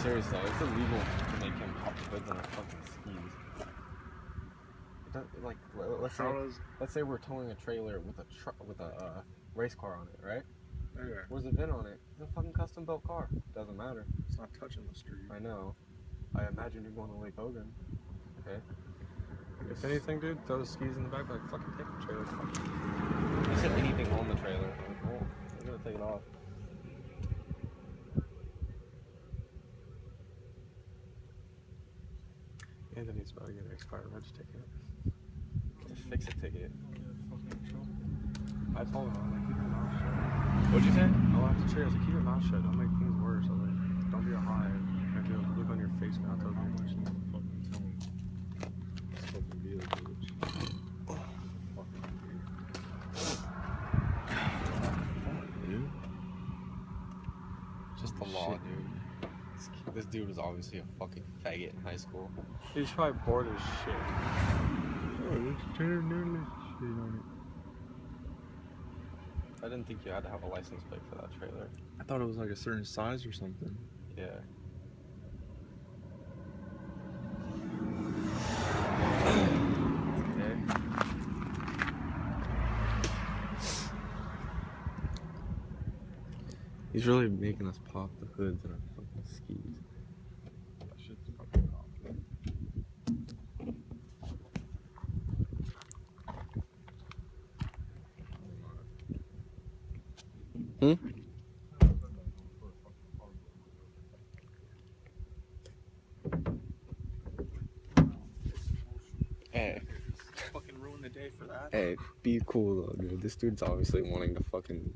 serious though. It's illegal to make him pop the hoods on our fucking skis. Like, let's say we're towing a trailer with a race car on it, right? Okay. Where's the VIN on it? It's a fucking custom built car. Doesn't matter. It's not touching the street. I know. I imagine you're going to Lake Hogan. Okay. If anything, dude, throw the skis in the back, like fucking take the trailer. You said anything on the trailer. Oh, I'm gonna take it off. Anthony's about to get an expired reg ticket. It's a fix-it ticket. I told him, I was like, keep your mouth shut. What'd you say? I laughed at Trey. I was like, keep your mouth shut. Don't make things worse. I was like, don't be a hive. I feel look on your face now. I told you. Fucking tell me. It's fucking be a bitch. Dude. Just the law, dude. This dude was obviously a fucking faggot in high school. He's probably bored as shit. Oh, let's turn this shit on it. I didn't think you had to have a license plate for that trailer. I thought it was like a certain size or something. Yeah. Okay. He's really making us pop the hoods in our fucking skis. That shit's fucking awful. Hey. Fucking ruin the day for that. Hey, be cool though, dude. This dude's obviously wanting to fucking...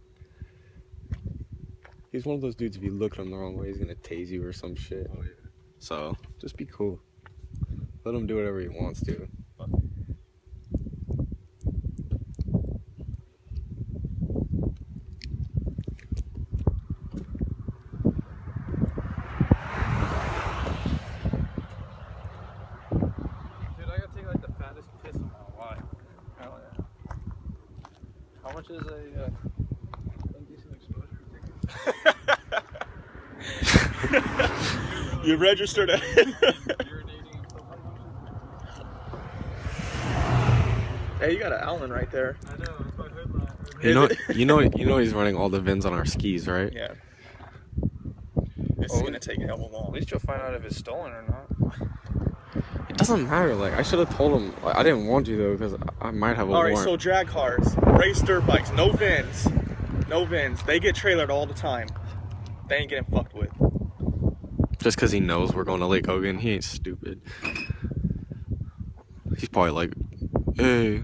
He's one of those dudes, if you look at him the wrong way, he's gonna tase you or some shit. Oh, yeah. So, just be cool. Let him do whatever he wants to. How much is a indecent exposure ticket? You registered it. Hey, you got an Allen right there. I know, it's my headline. You know he's running all the VINs on our skis, right? Yeah. It's gonna take hella long. At least you'll find out if it's stolen or not. It doesn't matter. Like, I should have told him. Like, I didn't want you though, because I might have a warrant. Alright, so drag cars, race dirt bikes, no VINs. No VINs. They get trailered all the time. They ain't getting fucked with. Just because he knows we're going to Lake Hogan, he ain't stupid. He's probably like, hey,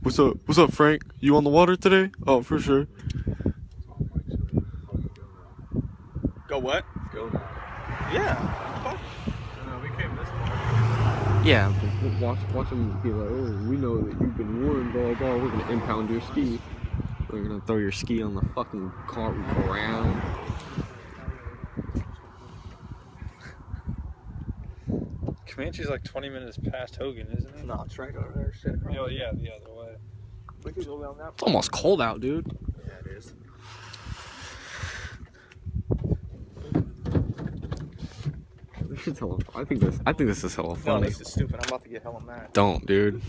what's up, Frank? You on the water today? Oh, for sure. Go what? Go now. Yeah. No, we came this far. Yeah, but watch him be like, oh, we know that you've been warned, blah, blah, we're going to impound your ski. We're going to throw your ski on the fucking car ground. Comanche's like 20 minutes past Hogan, isn't it? No, it's right over there. Shit. Oh, yeah, the other way. We could go down that. It's almost cold out, dude. Yeah, it is. This is hella, I think this is hella No, funny. this is stupid. I'm about to get hella mad. Don't, dude.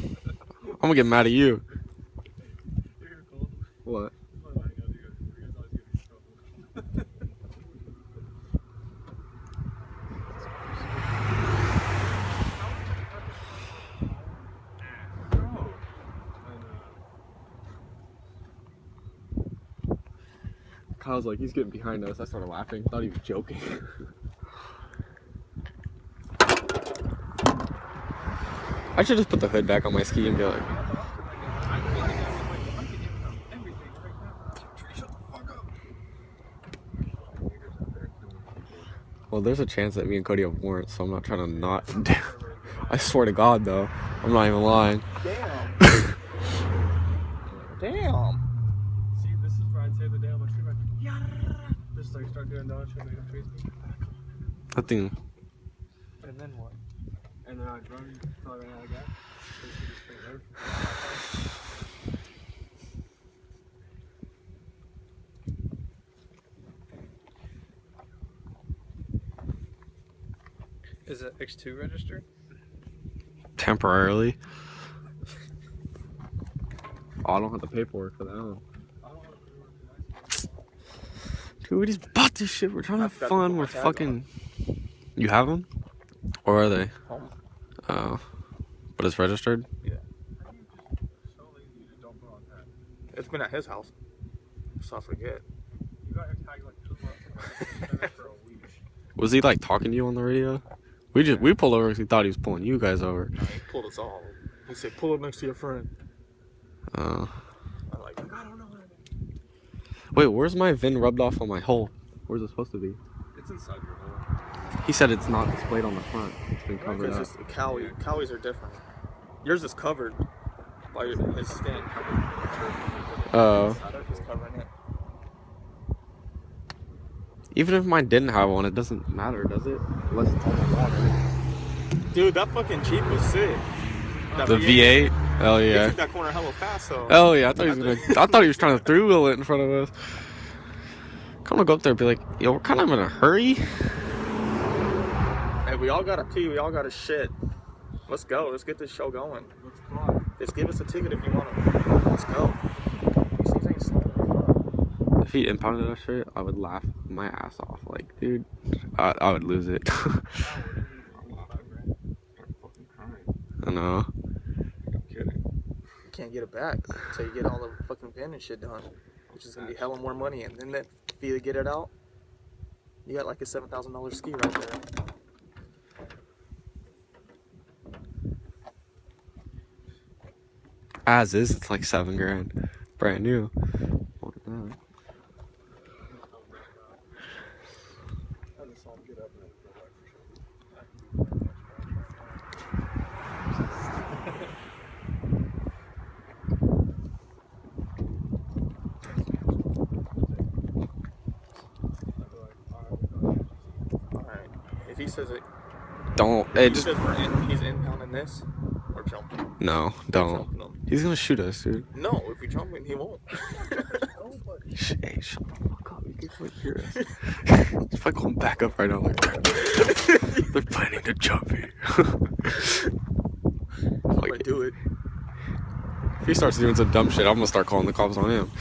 I'm gonna get mad at you. You're cold. What? Oh my God, you guys always get in trouble. Kyle's like, he's getting behind us. I started laughing. Thought he was joking. I should just put the hood back on my ski and be like, well, there's a chance that me and Cody have warrants, so I'm not trying to not. I swear to God, though, I'm not even lying. Damn. Damn. See, this is where I'd say the day on my street, like, just like start doing donuts and make them chase me. That thing. And then what? And then I'd run until I ran out of gas. So you just straight road. Is it X2 registered? Temporarily. Oh, I don't have the paperwork for that one. Dude, we just bought this shit. We're trying to have I've got to fun. put my We're tag fucking. You have them? Or are they? Home. Oh. But it's registered? Yeah. It's been at his house. So I forget. You got your tag like 2 months ago. For a week. Was he like talking to you on the radio? We pulled over because he thought he was pulling you guys over. No, he pulled us all. He said, pull up next to your friend. Oh. I'm like, I don't know. Wait, where's my VIN rubbed off on my hole? Where's it supposed to be? It's inside your hole. He said it's not displayed on the front. It's been covered Because up. it's a Cowie. Cowies are different. Yours is covered by his skin. Oh. He's covering it. Even if mine didn't have one, it doesn't matter, does it? Unless it's on the water. Dude, that fucking Jeep was sick. That The V8? Hell He yeah. took that corner hella fast, so. Hell yeah, I thought he was trying to through wheel it in front of us. Come on, go up there and be like, yo, we're kind of in a hurry. Hey, we all got to pee. We all got to shit. Let's go. Let's get this show going. Let's fly. Just give us a ticket if you want to. Let's go. These things ain't slow. If he impounded that shit, I would laugh my ass off. Like, dude, I would lose it. I know. I'm kidding. You can't get it back until you get all the fucking VIN and shit done, which is gonna be hella more money. And then that fee to get it out, you got like a $7,000 ski right there. As is, it's like $7 grand, brand new. More than that. Alright. If he says it, Don't. he Just says he's impounding this, we're jumping. no. We're Don't. jumping him. He's gonna shoot us, dude. No, if we jump him, he won't. Hey, shut the fuck up. You can like hear us. If I come back up right now, like they're planning to jump me. I'm gonna do it. If he starts doing some dumb shit, I'm gonna start calling the cops on him.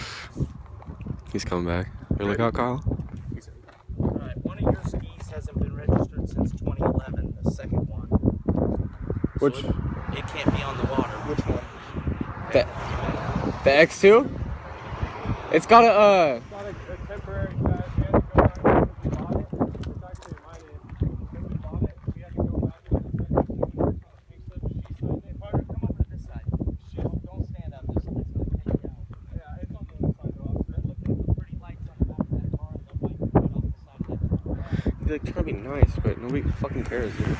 He's coming back. You look out, Kyle. Alright, one of your skis hasn't been registered since 2011, the second one. Which? So it can't be on the water. Which one? The X2? It's got a It's not a temporary crash. We had to go back and bought it. It's actually in my name. When we bought it, we had to go back and she signed it. Carter, come over to this side. Don't stand up. This is going to take you out. Yeah, it's on the other side though. Look at the pretty lights on the back of that car and the light right off the side of that truck. They're trying to be nice, but nobody fucking cares, dude.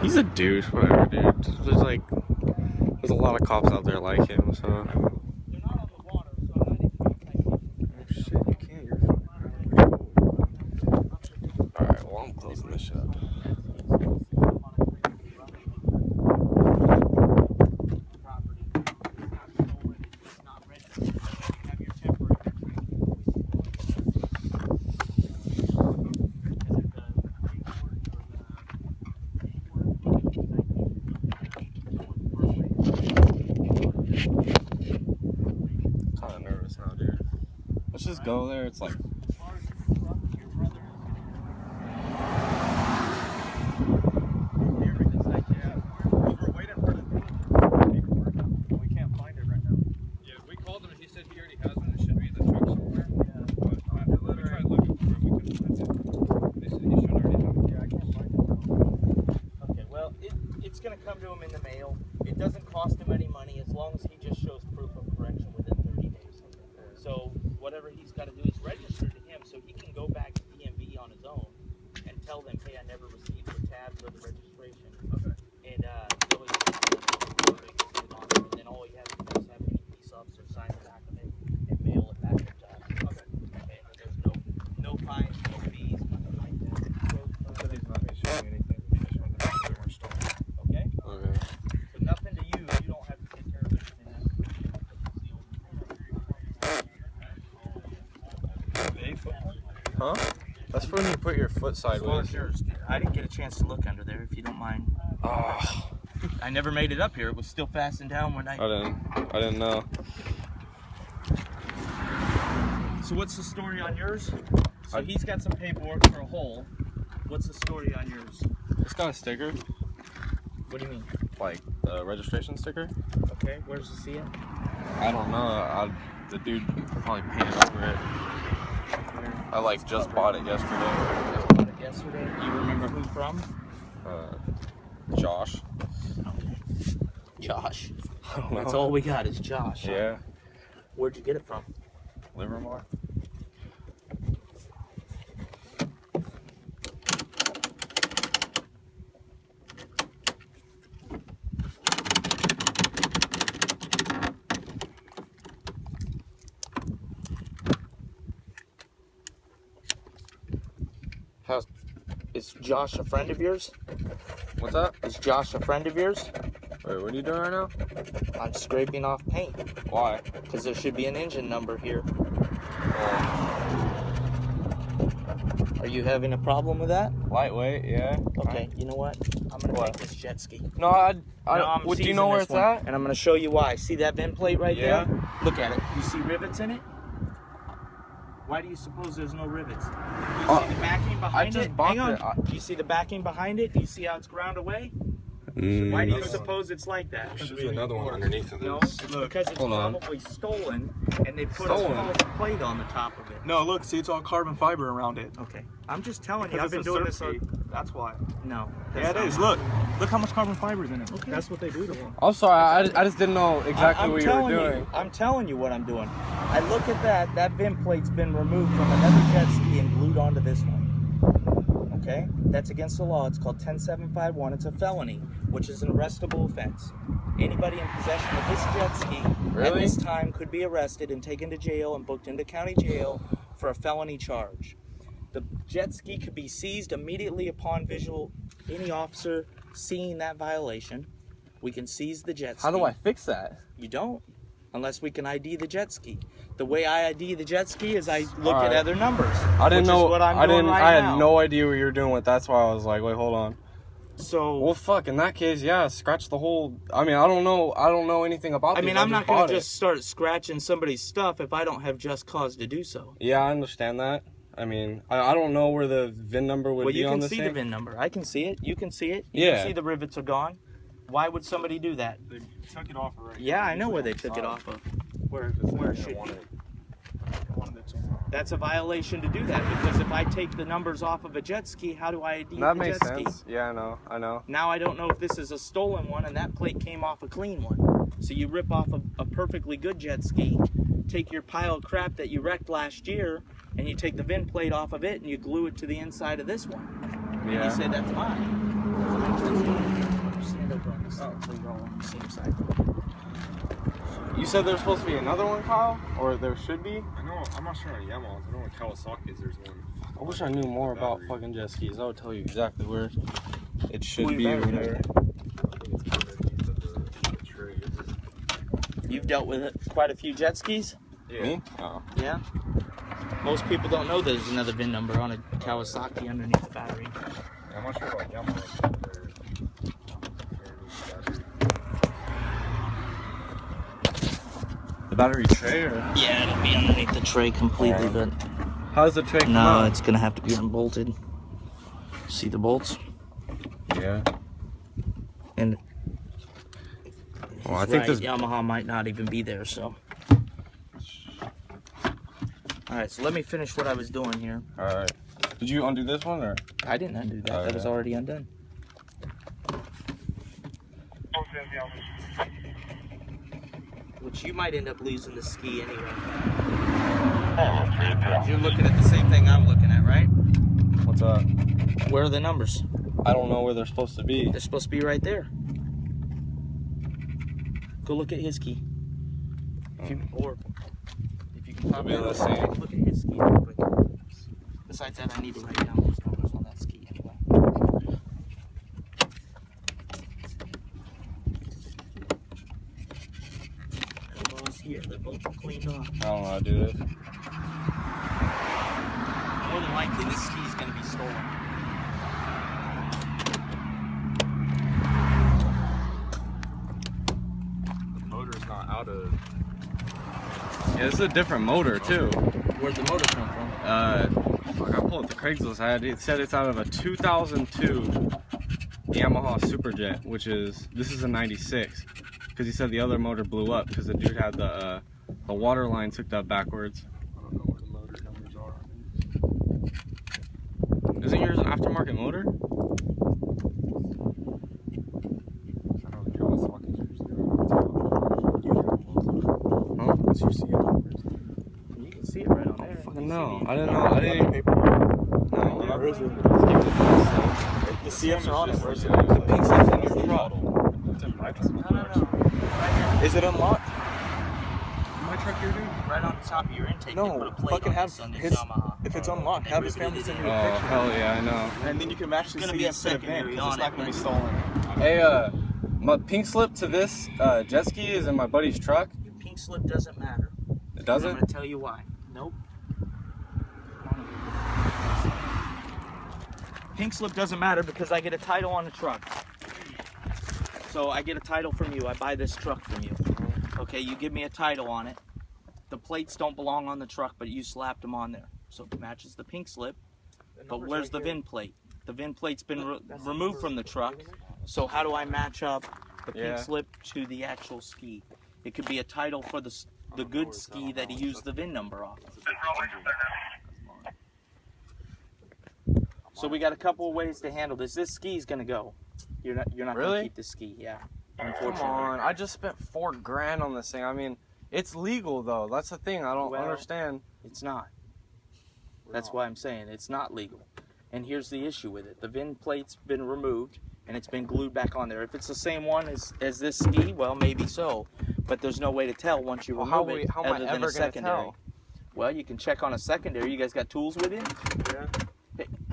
He's a douche, whatever, dude. There's a lot of cops out there like him, so. They're not on the water, so I'm not issuing citations. Shit, you can't. You're fucking. Alright, well, I'm closing this shit up. Kind of nervous now, dude. Let's just go there. It's like. We're waiting for the paperwork. We can't find it right now. Yeah, we called him and he said he already has one. It should be in the truck somewhere. Yeah. But we tried looking for it. We couldn't find it. They said he should already have it. Yeah, I can't find it. Okay, well, it's going to come to him in the mail. It doesn't cost him any money as long as he just shows proof of correction within 30 days. So whatever he's got to do is register to him so he can go back to DMV on his own and tell them, hey, I never received the tabs or the registration. Okay. And they'll just on it, and then all you have to do is have any police officer sign the back of it and mail it back to us. Okay. Okay, and there's no fines, no fees, nothing like that. Said he's not issuing anything. He just wanted to make sure they weren't stolen. Okay? Okay. So nothing to you. You don't have to take care of anything. Huh? That's for when you put your foot As long sideways. as yours. I didn't get a chance to look under there, if you don't mind. Oh, I never made it up here. It was still fastened down when I didn't know. So what's the story on yours? So he's got some paperwork for a hole. What's the story on yours? It's got a sticker, What do you mean? like the registration sticker. Okay, where does it see it? I don't know. The dude probably painted over it. I like just bought it yesterday. Bought it yesterday. You remember who from? Josh. Josh. I don't know. That's all we got is Josh. huh? Yeah, Where'd you get it from? Livermore. Is Josh a friend of yours? What's that? Is Josh a friend of yours? Wait, what are you doing right now? I'm scraping off paint Why? because there should be an engine number here. Are you having a problem with that? Lightweight, yeah. Okay, you know what? I'm gonna What? take this jet ski. No, I No, I'm do you seizing know where this it's one, at? and I'm gonna show you why. See that VIN plate right Yeah. there? Look at it. You see rivets in it? Why do you suppose there's no rivets? You see the backing behind just it? bought Hang on. it. Do you see the backing behind it? Do you see how it's ground away? Why do you suppose it's like that? There should be another one underneath of No, this. it's because it's Hold on. probably stolen, and they put Stolen? a small plate on the top of it. No, look, see, it's all carbon fiber around it. Okay, I'm just telling you. Because I've been it's a doing this. Cersei. That's why. No. Yeah, it is. Look how much carbon fiber is in it. Okay. That's what they do to them. I'm sorry, I just didn't know exactly what you were doing. I'm telling you what I'm doing. I look at that. That VIN plate's been removed from another jet ski and glued onto this one. Okay, that's against the law. It's called 10751. It's a felony, which is an arrestable offense. Anybody in possession of this jet ski at Really? this time could be arrested and taken to jail and booked into county jail for a felony charge. The jet ski could be seized immediately upon visual. Any officer seeing that violation, we can seize the jet ski. How do I fix that? You don't, unless we can ID the jet ski. The way I ID the jet ski is I look at Alright. other numbers. I didn't which know. Is what I'm doing right I now. had no idea what you were doing with. That's why I was like, wait, hold on. So Well, fuck. In that case, yeah, scratch the whole. I mean, I don't know anything about. I these. mean, I'm not bought gonna it. just start scratching somebody's stuff if I don't have just cause to do so. Yeah, I understand that. I mean, I don't know where the VIN number would Well, be you on can this see thing. the VIN number. I can see it. You can see it. You Yeah. can see the rivets are gone. Why would somebody do that? They took it off already. Yeah, I know where they took it off of. Where it should be. That's a violation to do that because if I take the numbers off of a jet ski, how do I ID That the makes jet ski? sense. Yeah, I know. Now I don't know if this is a stolen one and that plate came off a clean one. So you rip off a perfectly good jet ski, take your pile of crap that you wrecked last year, and you take the VIN plate off of it and you glue it to the inside of this one. And Yeah. you say that's mine. Stand over on this side so you're all on the same side. You said there's supposed to be another one, Kyle, or there should be. I know, I'm not sure on Yamaha. I know in Kawasaki there's one. I wish I knew more about Battery. fucking jet skis. I would tell you exactly where it should Who be. you Or better whatever. You've dealt with it, quite a few jet skis? Me? Oh. Yeah. Most people don't know there's another VIN number on a Kawasaki underneath the battery. I'm not sure about Yamaha. The battery tray, or Yeah, it'll be underneath the tray completely, but how does the tray come no, out? it's gonna have to be unbolted. See the bolts? Yeah. And Well, I he's think right, this. Yamaha might not even be there, so. Alright, so let me finish what I was doing here. All right. Did you undo this one, or? I didn't undo that. Oh, That was yeah. already undone. Which you might end up losing the ski anyway. You're looking at the same thing I'm looking at, right? What's up? Where are the numbers? I don't know where they're supposed to be. They're supposed to be right there. Go look at his key. If you, or if you can I'll be on the same. look at his ski real quick. Besides that, I need to write down those numbers on that ski anyway. They're both here. They're both cleaned off. I don't know how to do this. More than likely, this ski's Yeah, this is a different motor too. Where'd the motor come from? Fuck, I pulled up the Craigslist ad. It said it's out of a 2002 Yamaha Superjet, which is, this is a 96. Because he said the other motor blew up because the dude had the water lines hooked up backwards. I don't know where the motor numbers are. Isn't yours an aftermarket motor? I don't know, Kawasaki's usually right on Huh? What's your CF? You can see it right on there. Fucking no. I didn't know. I didn't even. Paper. No. Where is it? The CFs are on it. Where's it? The pink stuff's in your truck. It's in my No. Right Is it unlocked? My truck here, dude? here, right on the top of your intake. No, they put a plate fucking on have this on this his- Yamaha. If it's unlocked, have his family send you a Oh, picture. hell yeah, I know. And then you can match the It's gonna CD be a to the van, secondary 'cause on it's not it, gonna be but- stolen. Hey, my pink slip to this jet ski is in my buddy's truck. Your pink slip doesn't matter. It And I'm doesn't? gonna tell you why. Nope. Pink slip doesn't matter because I get a title on the truck. So I get a title from you. I buy this truck from you. Okay, you give me a title on it. The plates don't belong on the truck, but you slapped them on there. So it matches the pink slip. But where's the VIN plate? The VIN plate's been removed from the truck. So how do I match up the pink Yeah. slip to the actual ski? It could be a title for the good ski that he used the VIN number off of. So we got a couple of ways to handle this. This ski's gonna go. You're not Really? gonna keep this ski, yeah. Come Unfortunately. on, I just spent $4,000 on this thing. I mean, it's legal though. That's the thing. I don't Well- understand. It's not. That's why I'm saying it's not legal. And here's the issue with it. The VIN plate's been removed and it's been glued back on there. If it's the same one as this ski, well, maybe so. But there's no way to tell once you Well, remove how it am I other than ever a gonna secondary. tell? Well, you can check on a secondary. You guys got tools with you? Yeah.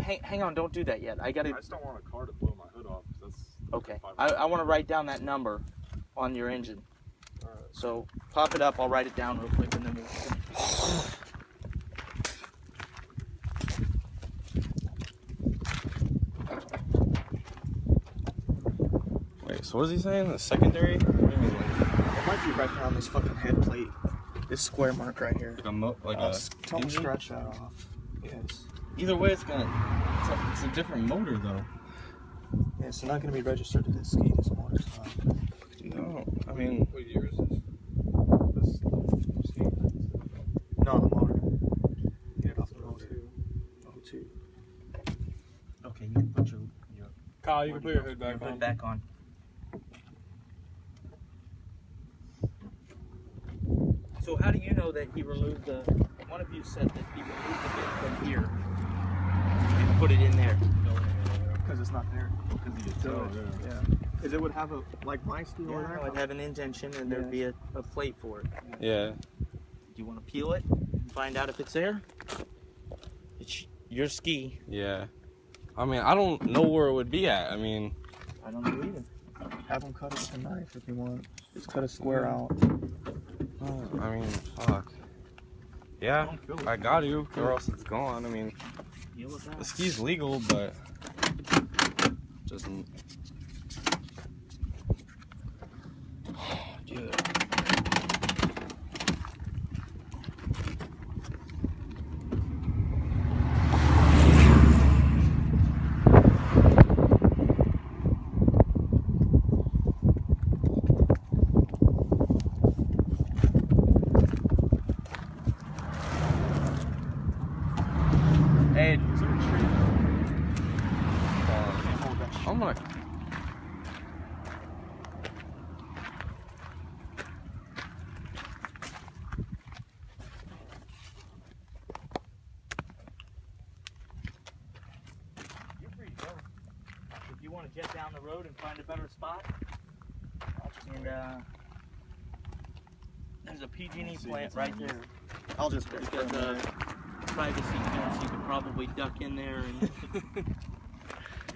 Hey, hang on, don't do that yet. I gotta. I just don't want a car to blow my hood off. 'Cause that's Okay. $500. I want to write down that number on your engine. Alright. So pop it up. I'll write it down real quick and then we'll. Wait, so what is he saying? The secondary? What do you mean, It might be right around this fucking head plate. This square mark right here. like Don't engine? scratch that off. Yes. Either way, it's gonna. It's a different motor though. Yeah, it's not gonna be registered to this ski. This motor's not. No, I mean, What year is this? This ski? No, the motor. Get it off the motor. Oh, two. Okay, you can put your Kyle, you can put your hood back hood on. back on. So how do you know that he removed the? One of you said that he removed the bit from here and put it in there. Because it's not there. Because you can tell, yeah. Yeah. Because it would have a, like my ski over Yeah, there. I'd have an indentation and there'd be a plate for it. yeah. Do you want to peel it and find out if it's there? It's your ski. Yeah. I mean, I don't know where it would be at. I mean, I don't know either. Have them cut it with a knife if you want. Just cut a square out. I mean, fuck. Yeah, I got to, or else it's gone. I mean, Peel it back. the ski's legal, but doesn't. Dude. Hey, Is there a tree? uh, Can't hold that shit. I'm gonna. You're free to go. If you want to jet down the road and find a better spot, and there's a PG&E plant right there. I'll just There's got the privacy fence. You could probably duck in there and.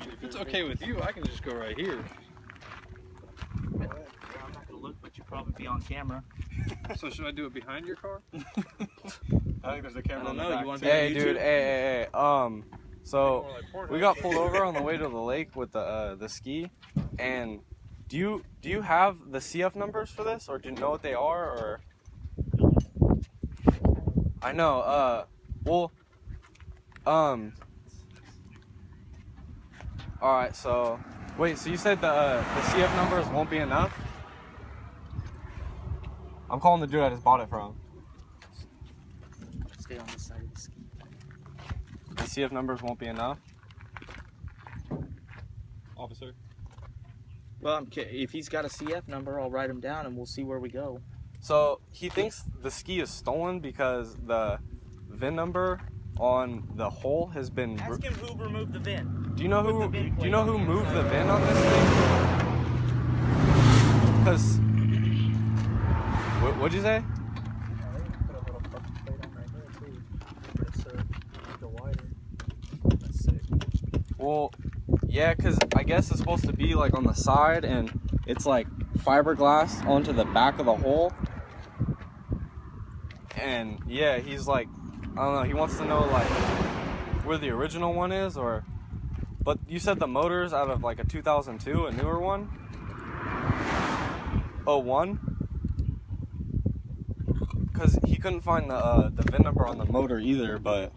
If it's okay with you, I can just go right here. Yeah, I'm not gonna look, but you'll probably be on camera. So should I do it behind your car? I think there's a camera I don't on the know, back. you want too. to- Hey, dude. Hey. So More like Pornhub. we got pulled over on the way to the lake with the ski, and do you have the CF numbers for this, or do you know what they are, or? I know. Well, all right. So, wait. So you said the CF numbers won't be enough? I'm calling the dude I just bought it from. Stay on this side of the ski. The CF numbers won't be enough, officer. Well, if he's got a CF number, I'll write him down and we'll see where we go. So he thinks the ski is stolen because the VIN number on the hole has been. Ask him who removed the VIN. Do you know who? Put the VIN Do you know plate who on the moved the inside. VIN on this thing? Because. What'd you say? Yeah, they put a little fucking plate on right there too. But it's the wider. That's sick. Well, yeah, because I guess it's supposed to be like on the side, and it's like fiberglass onto the back of the hole. And yeah, he's like, I don't know, he wants to know like where the original one is, or. But you said the motor's out of like a 2002, a newer one? 01? Because he couldn't find the VIN number on the motor either, but.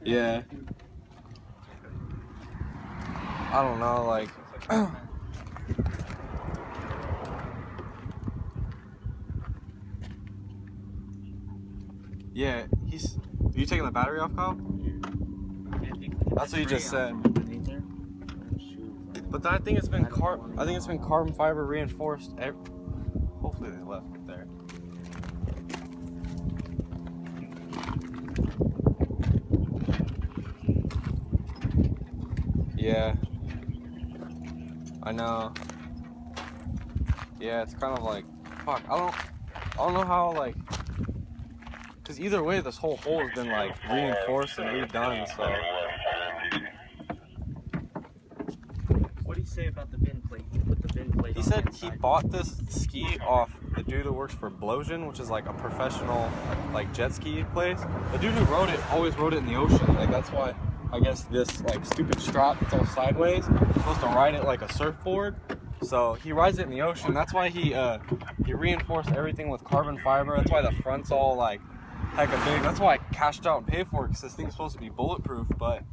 Yeah. I don't know, like. Yeah, he's. Are you taking the battery off, Kyle? That's what you just said. But I think it's been carbon fiber reinforced. Hopefully they left it there. Yeah. I know. Yeah, it's kind of like, fuck. I don't know how, like. Because either way, this whole hole has been like reinforced and redone. So. What do you say about the VIN plate? You put the VIN plate. He on said the he inside. bought this ski off the dude who works for Blosian, which is like a professional like jet ski place. The dude who wrote it always wrote it in the ocean. Like that's why I guess this like stupid strap that's all sideways is supposed to ride it like a surfboard. So he rides it in the ocean. That's why he reinforced everything with carbon fiber. That's why the front's all like hecka big. That's why I cashed out and paid for it, because this thing's supposed to be bulletproof. But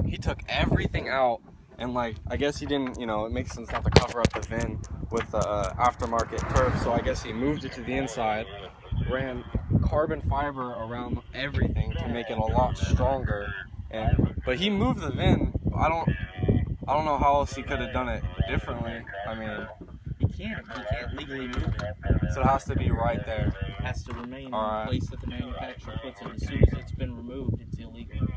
he took everything out. And like, I guess he didn't, you know, it makes sense not to cover up the VIN with the aftermarket turf. So I guess he moved it to the inside, ran carbon fiber around everything to make it a lot stronger. But he moved the VIN. I don't know how else he could have done it differently. I mean, He can't legally move it. so it has to be right there. It has to remain in Alright. the place that the manufacturer puts it. As soon as it's been removed, it's illegal.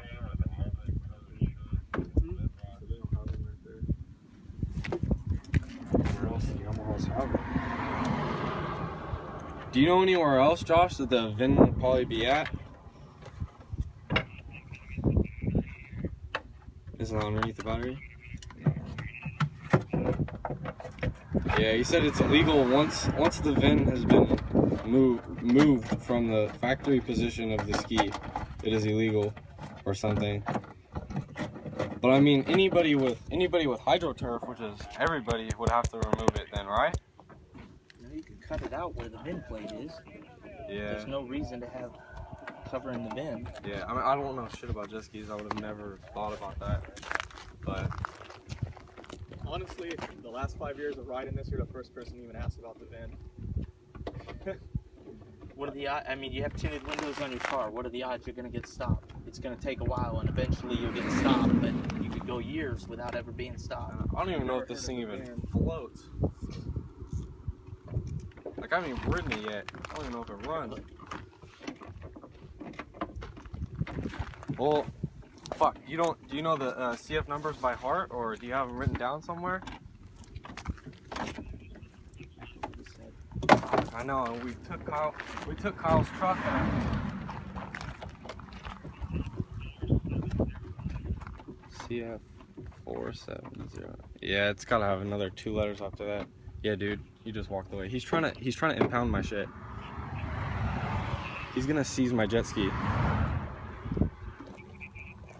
Where else do you almost have it? Do you know anywhere else, Josh, that the VIN would probably be at? Is it underneath the battery? Yeah, he said it's illegal once the VIN has been moved from the factory position of the ski. It is illegal, or something. But I mean, anybody with hydroturf, which is everybody, would have to remove it then, right? You can cut it out where the VIN plate is. Yeah. There's no reason to have covering the VIN. Yeah, I mean, I don't know shit about jet skis. I would have never thought about that. But Honestly, the last 5 years of riding this, you're the first person to even ask about the VIN. What are the odds? I mean, you have tinted windows on your car. What are the odds you're going to get stopped? It's going to take a while, and eventually you'll get stopped, but you could go years without ever being stopped. I don't even know if this thing even floats. Like, I haven't even ridden it yet. I don't even know if it runs. Well, fuck. Do you know the CF numbers by heart, or do you have them written down somewhere? I know, and we took Kyle's truck out. CF 470. Yeah, it's gotta have another 2 letters after that. Yeah, dude, he just walked away. He's trying to impound my shit. He's gonna seize my jet ski.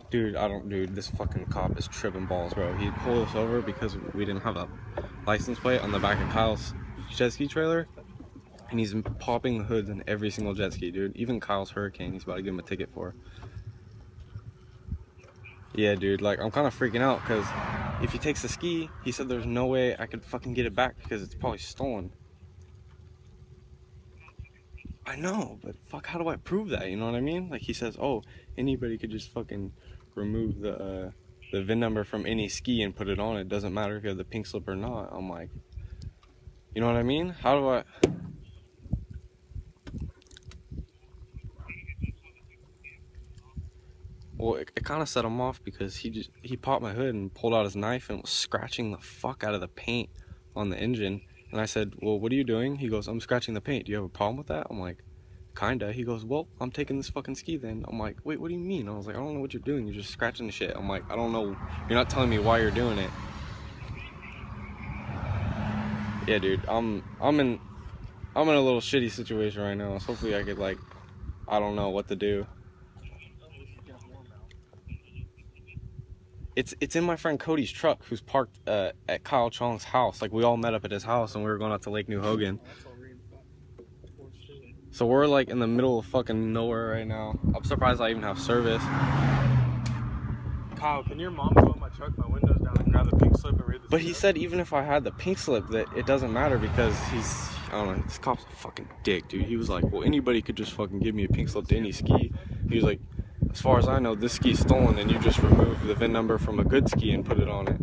Dude, this fucking cop is tripping balls, bro. He pulled us over because we didn't have a license plate on the back of Kyle's jet ski trailer. And he's popping the hoods in every single jet ski, dude. Even Kyle's Hurricane, he's about to give him a ticket for. Yeah, dude, like, I'm kind of freaking out because if he takes the ski, he said there's no way I could fucking get it back because it's probably stolen. I know, but fuck, how do I prove that? You know what I mean? Like, he says, oh, anybody could just fucking remove the VIN number from any ski and put it on. It doesn't matter if you have the pink slip or not. I'm like, you know what I mean? How do I... Well, it kind of set him off because he popped my hood and pulled out his knife and was scratching the fuck out of the paint on the engine. And I said, well, what are you doing? He goes, I'm scratching the paint. Do you have a problem with that? I'm like, kinda. He goes, well, I'm taking this fucking ski then. I'm like, wait, what do you mean? I was like, I don't know what you're doing. You're just scratching the shit. I'm like, I don't know. You're not telling me why you're doing it. Yeah, dude, I'm in a little shitty situation right now. So hopefully I could, like, I don't know what to do. It's in my friend Cody's truck, who's parked at Kyle Chong's house. Like, we all met up at his house and we were going out to Lake New Hogan. So we're like in the middle of fucking nowhere right now. I'm surprised I even have service. Kyle, can your mom go in my truck, my windows down, and grab the pink slip and read the But he said even if I had the pink slip that it doesn't matter because he's, I don't know, this cop's a fucking dick, dude. He was like, well, anybody could just fucking give me a pink slip to any ski. He was like, as far as I know, this ski's stolen and you just remove the VIN number from a good ski and put it on it.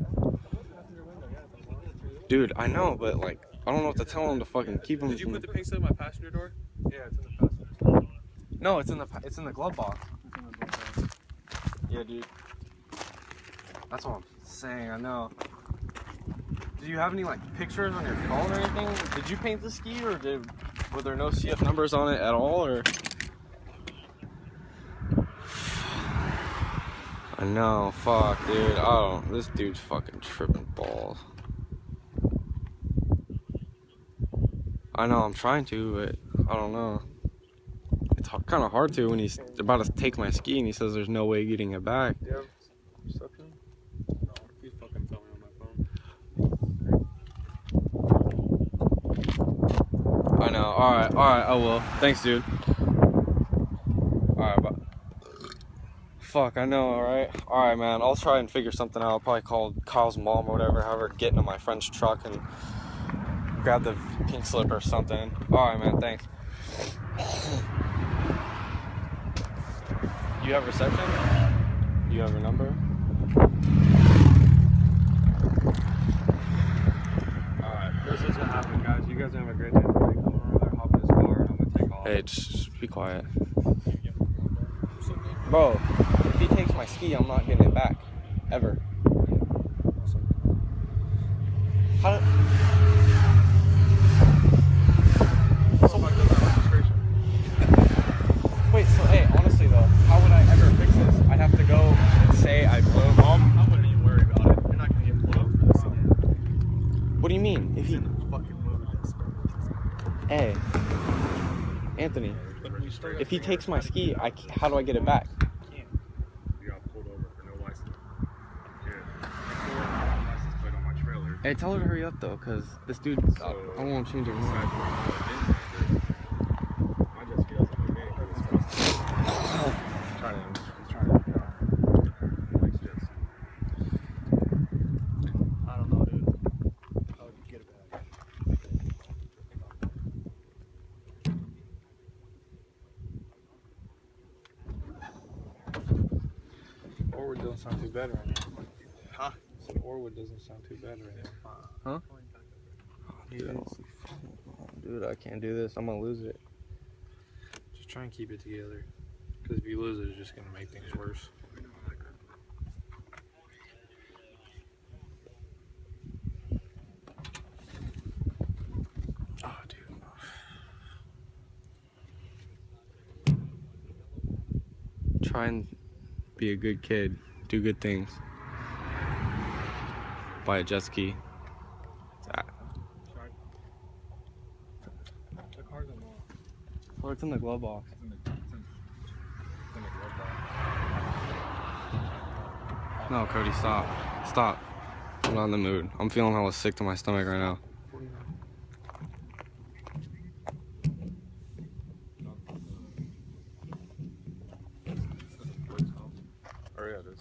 Dude, I know, but like, I don't know what to tell him to fucking keep him. Did you put the pink slip in my passenger door? Yeah, it's in the passenger door. No, it's in the glove box. Yeah, dude. That's what I'm saying, I know. Do you have any like pictures on your phone or anything? Did you paint the ski or were there no CF numbers on it at all or? I know, fuck, dude. This dude's fucking tripping balls. I know, I'm trying to, but I don't know. It's kind of hard to when he's about to take my ski and he says there's no way getting it back. Do you have reception? No, he's fucking filming on my phone. I know, alright, I will. Thanks, dude. Alright, bye. Fuck, I know, alright, man. I'll try and figure something out. I'll probably call Kyle's mom or whatever, have her get into my friend's truck and grab the pink slip or something. Alright, man, thanks. You have reception? You have her number? Alright, this is what happened, guys. You guys have a great day. I'm gonna come over there, hop in this car, and I'm gonna take off. Hey, just be quiet. Bro, if he takes my ski, I'm not getting it back. Ever. How do... Wait, so hey, honestly though, how would I ever fix this? I'd have to go and say I blew him off. I wouldn't even worry about it. You're not gonna get pulled over for this again. What do you mean? If He's he... in the fucking movie. Hey, Anthony, if he takes my ski, how do I get it back? You got pulled over for no license. Yeah. License plate on my trailer. Hey, tell her to hurry up though, cause this dude, I don't want to change her mind. I don't know, dude. How would you get it back? Orwood doesn't sound too bad right now. Huh? So Orwood doesn't sound too bad right now. Huh? Dude, I can't do this. I'm gonna lose it. Just try and keep it together. Because if you lose it, it's just going to make things worse. Oh, dude. Try and be a good kid. Do good things. Buy a jet ski. The car's in the Well, it's in the glove box. No, Cody, stop. Stop. I'm not in the mood. I'm feeling hella sick to my stomach right now. that is.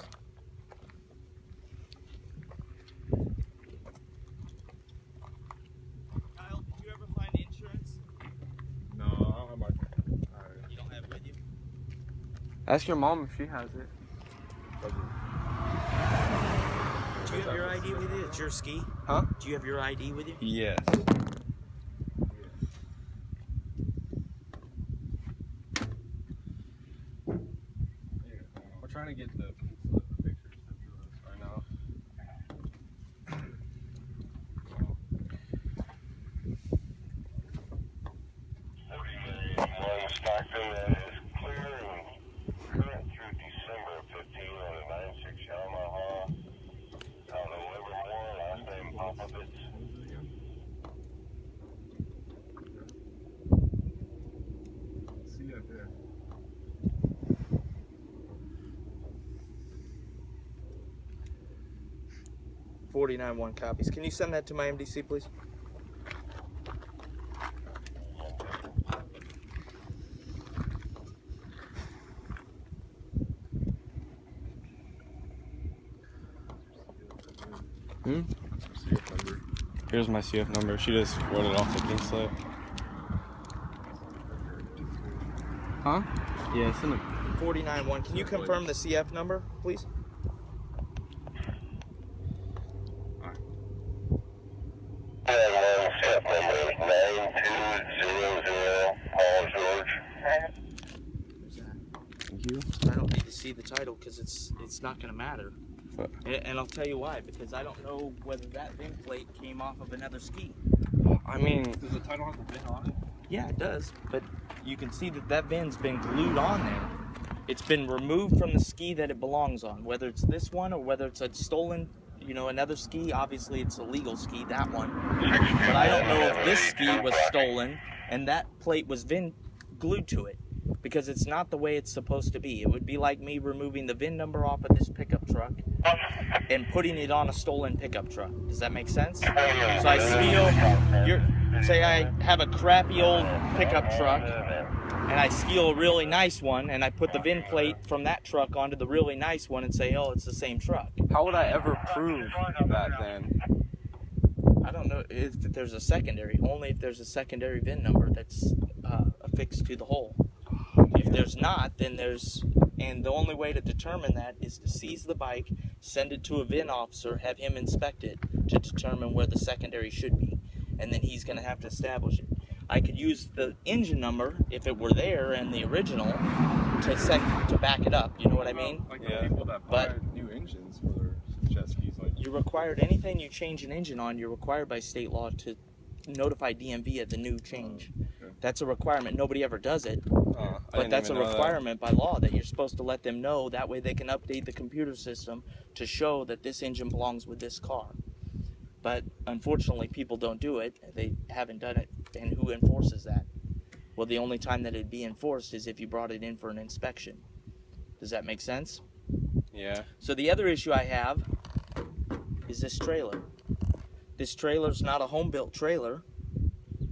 Kyle, did you ever find insurance? No, I don't have my. You don't have it with you? Ask your mom if she has it. Do you have your ID with you? It's your ski? Huh? Do you have your ID with you? Yes. We're trying to get the pictures sent to us right now. Stockton is clear and current through December 15 on a 96 Yamaha. Out of Livermore, last name Popovich. See that there. $49.1 copies. Can you send that to my MDC, please? CF number. Here's my CF number. She just wrote it off the pink slip. Huh? Yeah, it's in the. 49.1. Can you confirm the CF number, please? Step number 9200, Paul George. Thank you. I don't need to see the title because it's not going to matter. And I'll tell you why. Because I don't know whether that VIN plate came off of another ski. I mean, Does the title have the VIN on it? Yeah, it does. But you can see that VIN's been glued on there. It's been removed from the ski that it belongs on. Whether it's this one or whether it's a stolen, another ski. Obviously, it's a legal ski, that one. But I don't know if this ski was stolen and that plate was VIN glued to it. Because it's not the way it's supposed to be. It would be like me removing the VIN number off of this pickup truck and putting it on a stolen pickup truck. Does that make sense? So I steal, say I have a crappy old pickup truck and I steal a really nice one and I put the VIN plate from that truck onto the really nice one and say, oh, it's the same truck. how would I ever prove that then? I don't know if there's a secondary, only if there's a secondary VIN number that's affixed to the hole. If there's not, then and the only way to determine that is to seize the bike, send it to a VIN officer, have him inspect it to determine where the secondary should be, and then he's going to have to establish it. I could use the engine number, if it were there and the original, to back it up, you know what I mean? Like the people that buy new engines for their jet skis, like. You're required, anything you change an engine on, you're required by state law to notify DMV of the new change. Okay. That's a requirement. Nobody ever does it. But that's a requirement by law that you're supposed to let them know. That way they can update the computer system to show that this engine belongs with this car. But unfortunately, people don't do it. They haven't done it. And who enforces that? Well, the only time that it'd be enforced is if you brought it in for an inspection. Does that make sense? Yeah. So the other issue I have is this trailer. This trailer's not a home-built trailer.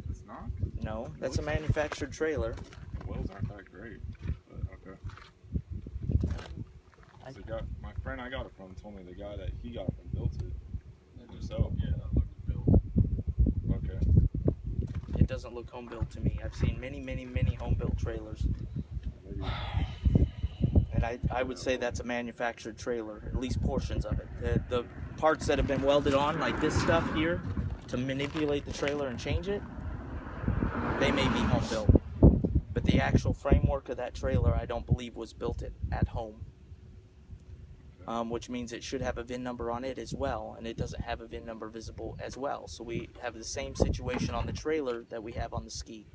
It's not? No, that's a manufactured trailer. The wheels aren't that great. But okay. My friend I got it from told me the guy that he got it from built it himself. Yeah, that looked built. Okay. It doesn't look home-built to me. I've seen many, many, many home-built trailers. Maybe. And I would say that's a manufactured trailer, at least portions of it. The parts that have been welded on, like this stuff here, to manipulate the trailer and change it, they may be home built. But the actual framework of that trailer, I don't believe was built at home. Which means it should have a VIN number on it as well, and it doesn't have a VIN number visible as well. So we have the same situation on the trailer that we have on the ski.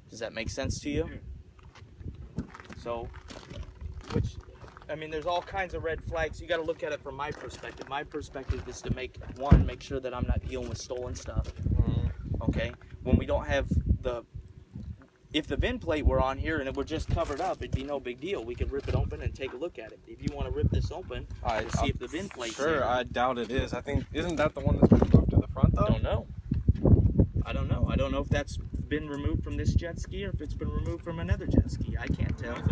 Does that make sense to you? So, there's all kinds of red flags. You got to look at it from my perspective. My perspective is to make sure that I'm not dealing with stolen stuff. Okay? When we don't have if the VIN plate were on here and it were just covered up, it'd be no big deal. We could rip it open and take a look at it. If you want to rip this open to see if the VIN plate's Sure, there. I doubt it is. I think, isn't that the one that's been moved to the front though? I don't know. I don't know if that's been removed from this jet ski or if it's been removed from another jet ski. I can't tell. Well,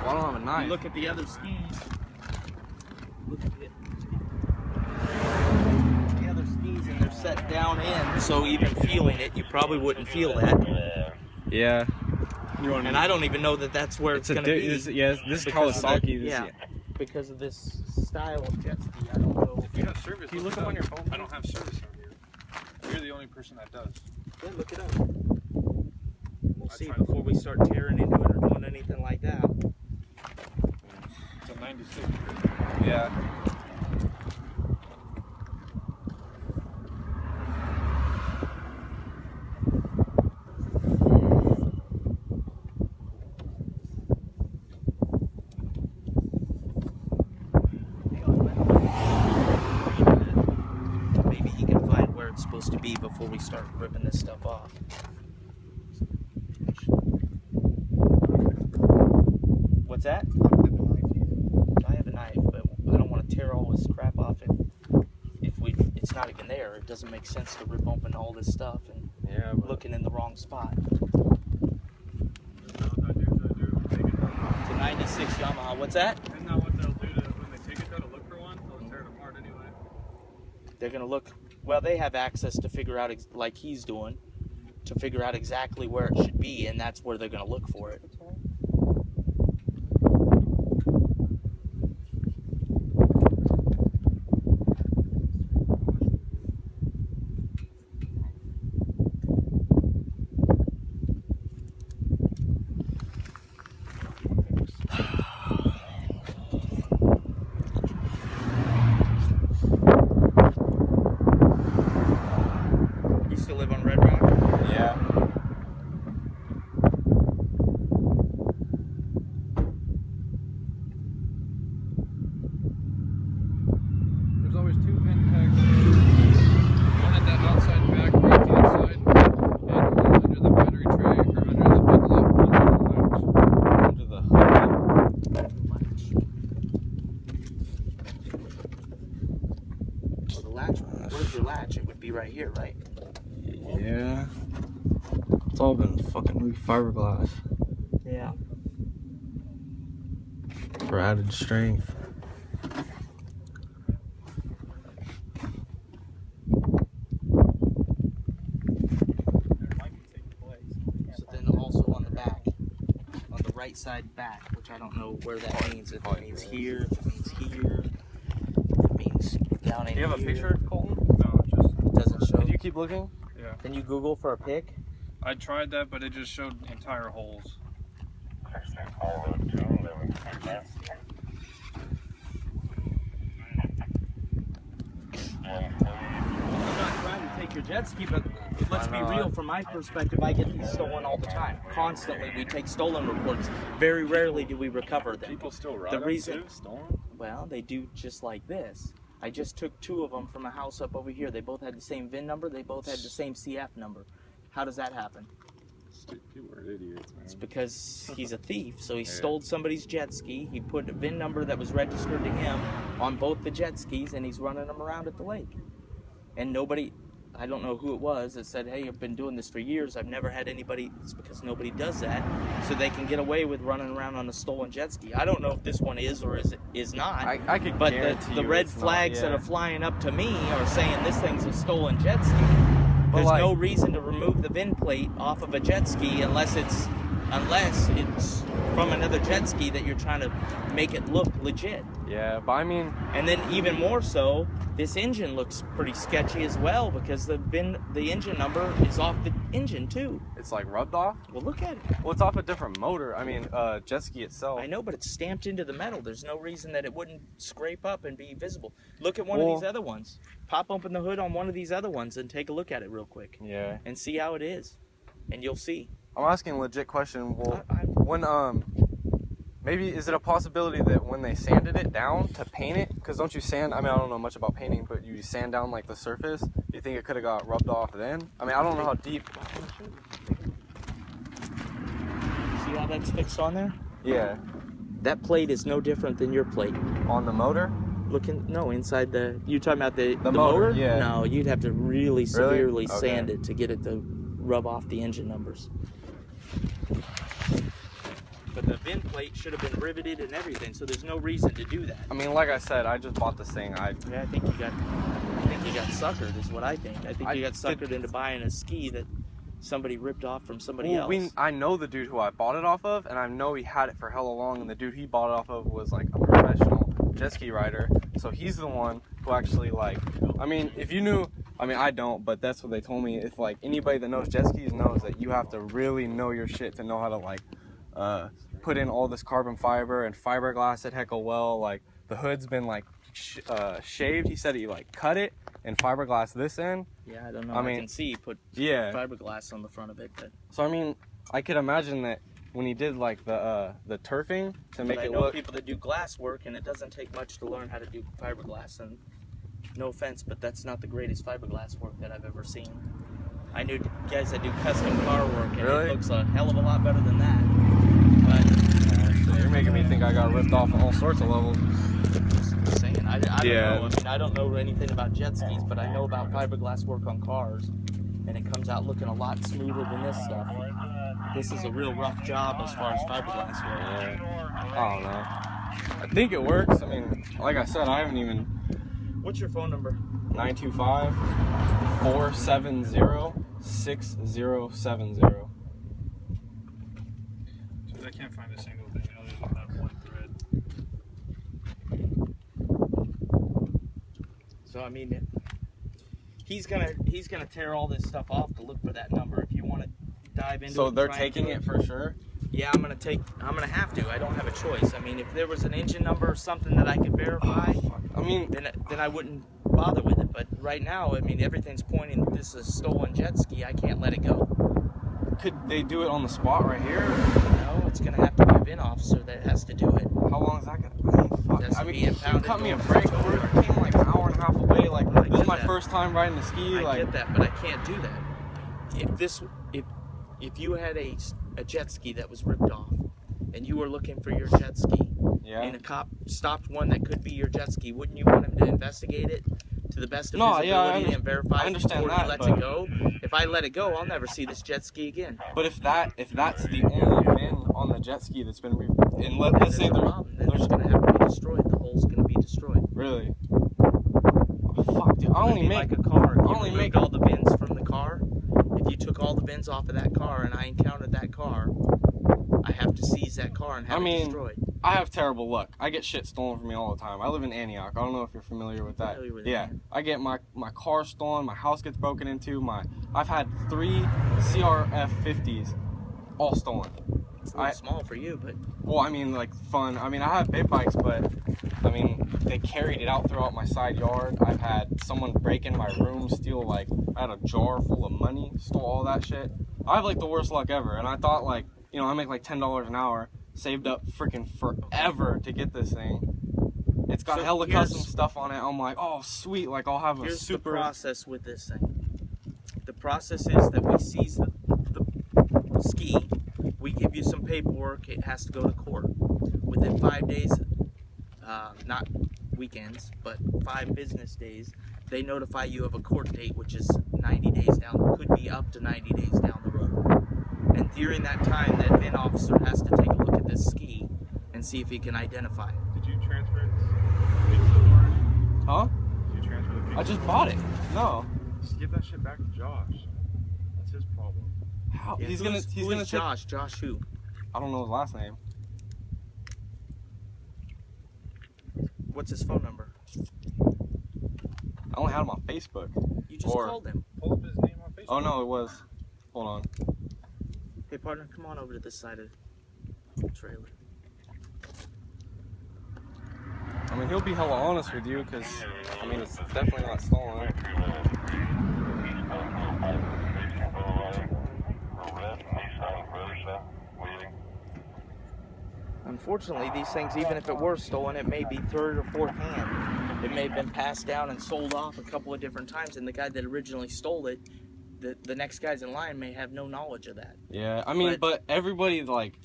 I don't have a knife. You look at the other skis. Look at the other skis, and they're set down in. So even feeling it, you probably wouldn't feel that. Yeah. And I don't even know that that's where it's going to be. This is because of that- Kawasaki. yeah, because of this style of jet ski. I don't know. If you have service, Can you look up on your phone? I don't have service on here. You're the only person that does. Yeah, look it up. We'll see tried before we start tearing into it or doing anything like that. It's a 96. Yeah. Maybe he can find where it's supposed to be before we start ripping this stuff off. What's that? I have a knife, but I don't want to tear all this crap off if it's not even there. It doesn't make sense to rip open all this stuff and Yeah, but looking in the wrong spot. Isn't that what that dude's gonna do? Take it down. It's a 96 Yamaha. What's that? Isn't that what they'll do when they take it there to look for one? They'll tear it apart anyway. They're gonna look. Well, they have access to figure out like he's doing, to figure out exactly where it should be, and that's where they're gonna look for it. You still live on Red Rock? yeah. There's always two vent tags. One at that outside back right hand side, and one under the battery tray or under the hood lip under the latch. Well, the latch. Where's your latch? It would be right here, right? Yeah. It's all been fucking fiberglass Yeah. for added strength. So then also on the back, on the right side back, which I don't know where that means. If it means here, if it means here, if it means down in Do you have a here. picture, Colton? No, just It doesn't show. Did you keep looking? yeah. Can you Google for a pic? I tried that, but it just showed entire holes. 16 Apollo 211. I'm not trying to take your jet ski, but let's be real. From my perspective, I get these stolen all the time. Constantly, we take stolen reports. Very rarely do we recover them. People still ride The them reason- too? Stolen? Well, they do just like this. I just took two of them from a house up over here. They both had the same VIN number. They both had the same CF number. How does that happen? People are idiots, man. It's because he's a thief. So he Yeah. stole somebody's jet ski. He put a VIN number that was registered to him on both the jet skis, and he's running them around at the lake. And nobody, I don't know who it was, that said, hey, I've been doing this for years. I've never had anybody. It's because nobody does that. So they can get away with running around on a stolen jet ski. I don't know if this one is or is not. I could But guarantee the you red it's not, flags that yeah. are flying up to me are saying this thing's a stolen jet ski. But There's like- no reason to remove the VIN plate off of a jet ski unless it's from another jet ski that you're trying to make it look legit. Yeah, but I mean, And then even more so, this engine looks pretty sketchy as well because the engine number is off the engine too. it's like rubbed off. Well, look at it. Well, it's off a different motor. I mean, jet ski itself. I know, but it's stamped into the metal. There's no reason that it wouldn't scrape up and be visible. Look at one of Well- these other ones. Pop open the hood on one of these other ones and take a look at it real quick Yeah. and see how it is. And you'll see. I'm asking a legit question. Well, I- when maybe is it a possibility that when they sanded it down to paint it, because don't you sand? I mean, I don't know much about painting, but you sand down like the surface. Do you think it could have got rubbed off then? I mean, I don't know how deep. See how that's fixed on there? Yeah, That plate is no different than your plate. on the motor. Inside the. You talking about the motor, yeah. No, you'd have to really severely sand it to get it to rub off the engine numbers. But the VIN plate should have been riveted and everything, so there's no reason to do that. I mean, like I said, I just bought this thing. Yeah, I think you got suckered, is what I think. I think you got suckered into buying a ski that somebody ripped off from somebody else. I know the dude who I bought it off of, and I know he had it for hella long, and the dude he bought it off of was like a professional jet ski rider. So he's the one who actually, like, I mean, if you knew, I mean, I don't, but that's what they told me. If, like, anybody that knows jet skis knows that you have to really know your shit to know how to, like, put in all this carbon fiber and fiberglass it hecka well. Like, the hood's been, like, shaved. He said he, like, cut it and fiberglass this in. Yeah, I don't know. I mean, can see he put fiberglass on the front of it. But so, I mean, I could imagine that when he did, like, the turfing to make it look... I know people that do glass work, and it doesn't take much to learn how to do fiberglass. And no offense, but that's not the greatest fiberglass work that I've ever seen. I knew guys that do custom car work, and it looks a hell of a lot better than that. But so you're making me think I got ripped off on all sorts of levels. Just saying, I don't know. I mean, I don't know anything about jet skis, but I know about fiberglass work on cars, and it comes out looking a lot smoother than this stuff. This is a real rough job as far as fiberglass work. Yeah. I don't know. I think it works. I mean, like I said, I haven't even... What's your phone number? 925-470-6070. I can't find a single thing other than that one thread. So I mean, he's gonna tear all this stuff off to look for that number. If you want to dive into it. So they're taking it for sure? Yeah, I'm gonna have to. I don't have a choice. I mean, if there was an engine number or something that I could verify, I mean, then I wouldn't bother with it. But right now, I mean, everything's pointing this is a stolen jet ski. I can't let it go. Could they do it on the spot right here? No, it's gonna have to be a VIN officer that has to do it. How long is that gonna? I mean, fuck. I mean, you cut me a break. I came like an hour and a half away. Like, this is my first time riding the ski. I get that, but I can't do that. If you had a jet ski that was ripped off, and you were looking for your jet ski, and a cop stopped one that could be your jet ski, wouldn't you want him to investigate it to the best of his ability and verify it before he lets it go? If I let it go, I'll never see this jet ski again. But if that's the only VIN on the jet ski that's been and let's say there's going to have to be destroyed. The hole's going to be destroyed. Really? Oh, fuck, dude. I only make like a car. I only make all the VINs from the car. If you took all the VINs off of that car and I encountered that car, I have to seize that car and have it destroyed. I have terrible luck. I get shit stolen from me all the time. I live in Antioch. I don't know if you're familiar with that. I get my car stolen. My house gets broken into. I've had 3 CRF 50s, all stolen. It's a little small for you, but... Well, I mean, like, fun. I mean, I have big bikes, but, I mean, they carried it out throughout my side yard. I've had someone break in my room, steal, like, I had a jar full of money, stole all that shit. I have, like, the worst luck ever, and I thought, like, you know, I make, like, $10 an hour, saved up freaking forever to get this thing. It's got hella custom stuff on it. I'm like, oh, sweet, like, I'll have a super... Here's the process with this thing. The process is that we seize the ski, we give you some paperwork, it has to go to court. Within 5 days, not weekends, but 5 business days, they notify you of a court date, which is 90 days down, could be up to 90 days down the road. And during that time, that VIN officer has to take a look at this ski and see if he can identify it. Did you transfer it? Huh? Did you transfer the picture? I just bought it. No. Just give that shit back to Josh. That's his problem. How? Yeah, He's gonna Josh? Josh who? I don't know his last name. What's his phone number? I only had him on Facebook. You just called him. Pull up his name on Facebook. Oh no, it was. Hold on. Hey partner, come on over to this side of the trailer. I mean, he'll be hella honest with you, because, I mean, it's definitely not stolen. Unfortunately, these things, even if it were stolen, it may be third or fourth hand. It may have been passed down and sold off a couple of different times, and the guy that originally stole it, the next guys in line may have no knowledge of that. Yeah, I mean, but everybody, like,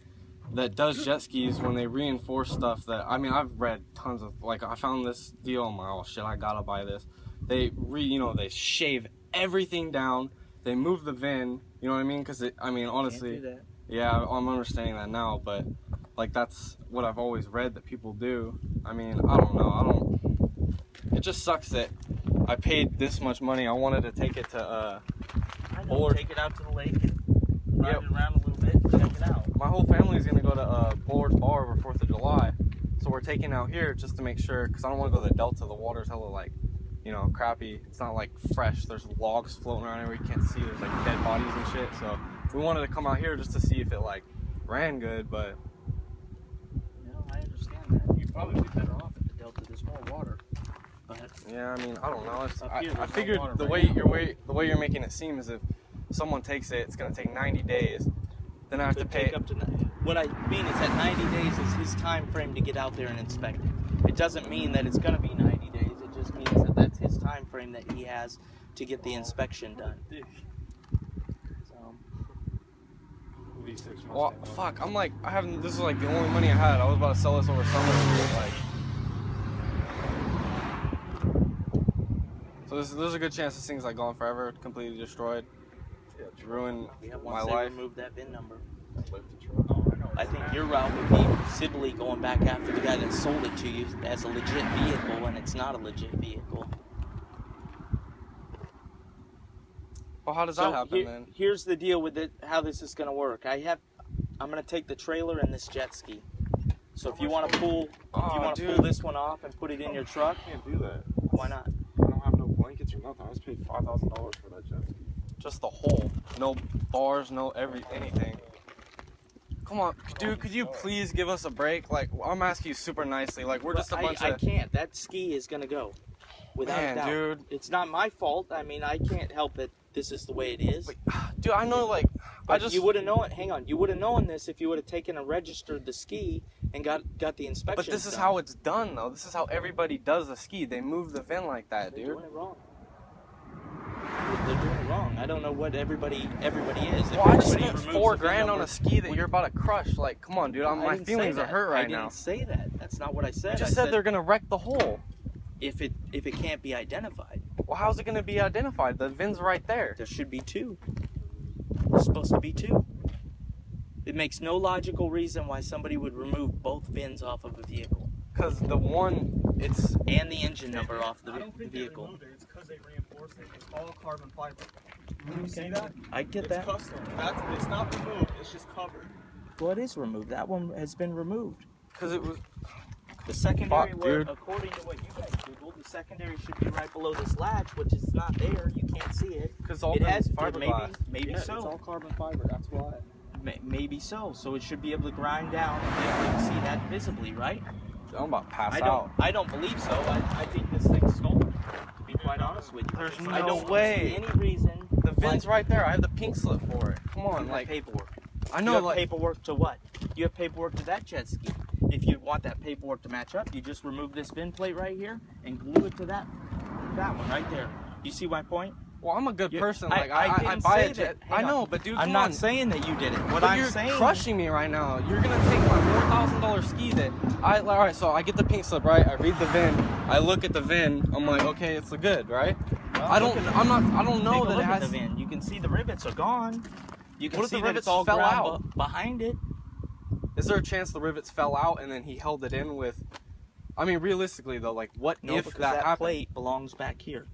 that does jet skis, when they reinforce stuff that, I mean, I've read tons of, like, I found this deal, I'm like, oh shit, I gotta buy this. They they shave everything down, they move the VIN. You know what I mean? Because honestly, Can't do that. yeah, I'm understanding that now, but like that's what I've always read that people do. I mean, I don't know. It just sucks that I paid this much money. I wanted to take it to I know. Bullard. Take it out to the lake and ride Yep. it around a little bit and check it out. My whole family's gonna go to Bullard's Bar over 4th of July, so we're taking out here just to make sure, because I don't want to go to the Delta. The water's hella like, crappy. It's not like fresh. There's logs floating around everywhere you can't see. There's like dead bodies and shit. So we wanted to come out here just to see if it like ran good, but No, I understand that. You'd probably be better off at the Delta. There's more water. But yeah, I mean, I don't know. Up here, I there's no figured water the right way you're making it seem is if someone takes it, it's gonna take 90 days. Then I have to could pay. take up to. What I mean is that 90 days is his time frame to get out there and inspect it. It doesn't mean that it's going to be 90 days. It just means that that's his time frame that he has to get the inspection done. So, V6 Well, fuck. I'm like, this is like the only money I had. I was about to sell this over summer. Like, so there's a good chance this thing's like gone forever, completely destroyed, ruined yeah, my once they life. remove that VIN number. I think your route would be civilly going back after the guy that sold it to you as a legit vehicle, and it's not a legit vehicle. Well, how does that happen then? Here's the deal with it, how this is going to work. I'm going to take the trailer and this jet ski. So if you want to pull, pull this one off and put it in your truck, I can't do that. why not? I don't have no blankets or nothing. I just paid $5,000 for that jet ski. Just the hole, no bars, no anything. Come on, dude, could you please give us a break? Like, I'm asking you super nicely. Like, we're just a bunch I of... can't. That ski is going to go. Without a Man, doubt. dude. It's not my fault. I mean, I can't help that this is the way it is. Wait, dude, I know, like, But you would have known. Hang on, you would have known this if you would have taken and registered the ski and got the inspection. But this is how it's done, though. This is how everybody does a ski. They move the VIN like that, They're dude. doing it wrong. They're doing it wrong. I don't know what everybody is. If Well, I just everybody spent removes the VIN $4,000 on number- a ski that you're about to crush. Like, come on, dude. I My didn't say feelings are that. hurt right I now. didn't say that. That's not what I said. You just I said they're gonna wreck the hole. if it can't be identified. Well, how's it gonna be identified? The VIN's right there. There should be two. There's supposed to be two. It makes no logical reason why somebody would remove both VINs off of a vehicle Cause the one, it's and the engine number off the I don't think vehicle. they removed it. It's because they reinforced it. It's all carbon fiber. You see that? I get It's that. custom. It's not removed. It's just covered. Well, it is removed. That one has been removed. cause it was. The secondary, Fuck, where, dude. according to what you guys Googled, the secondary should be right below this latch, which is not there. You can't see it. Cause all It has fiberglass. maybe Yeah, it's all so. carbon fiber. That's why. Maybe so. So it should be able to grind down and be able to see that visibly, right? I'm about to pass I out. don't believe so. I think this thing's stolen. To be quite honest with you, There's I no don't way. see any reason. The VIN's right there. I have the pink slip for it. Come You on, have like paperwork. I You know, have like paperwork to what? You have paperwork to that jet ski. If you want that paperwork to match up, you just remove this VIN plate right here and glue it to that one right there. You see my point? well, I'm a good You- person. I- Like I I didn't buy say a jet. that. Hang I know, on. but dude, I'm come not on. saying that you did it. What But I'm you're saying, crushing me right now. You're gonna take my $4,000 ski that all right. So I get the pink slip, right? I read the VIN. I look at the VIN. I'm like, okay, it's good, right? I don't know Take that a it look at has. the VIN. You can see the rivets are gone. You can What if see the that rivets it's all fell ground out? behind it. Is there a chance the rivets fell out and then he held it in with? I mean, realistically though, like, what No, if because that that happened? plate belongs back here.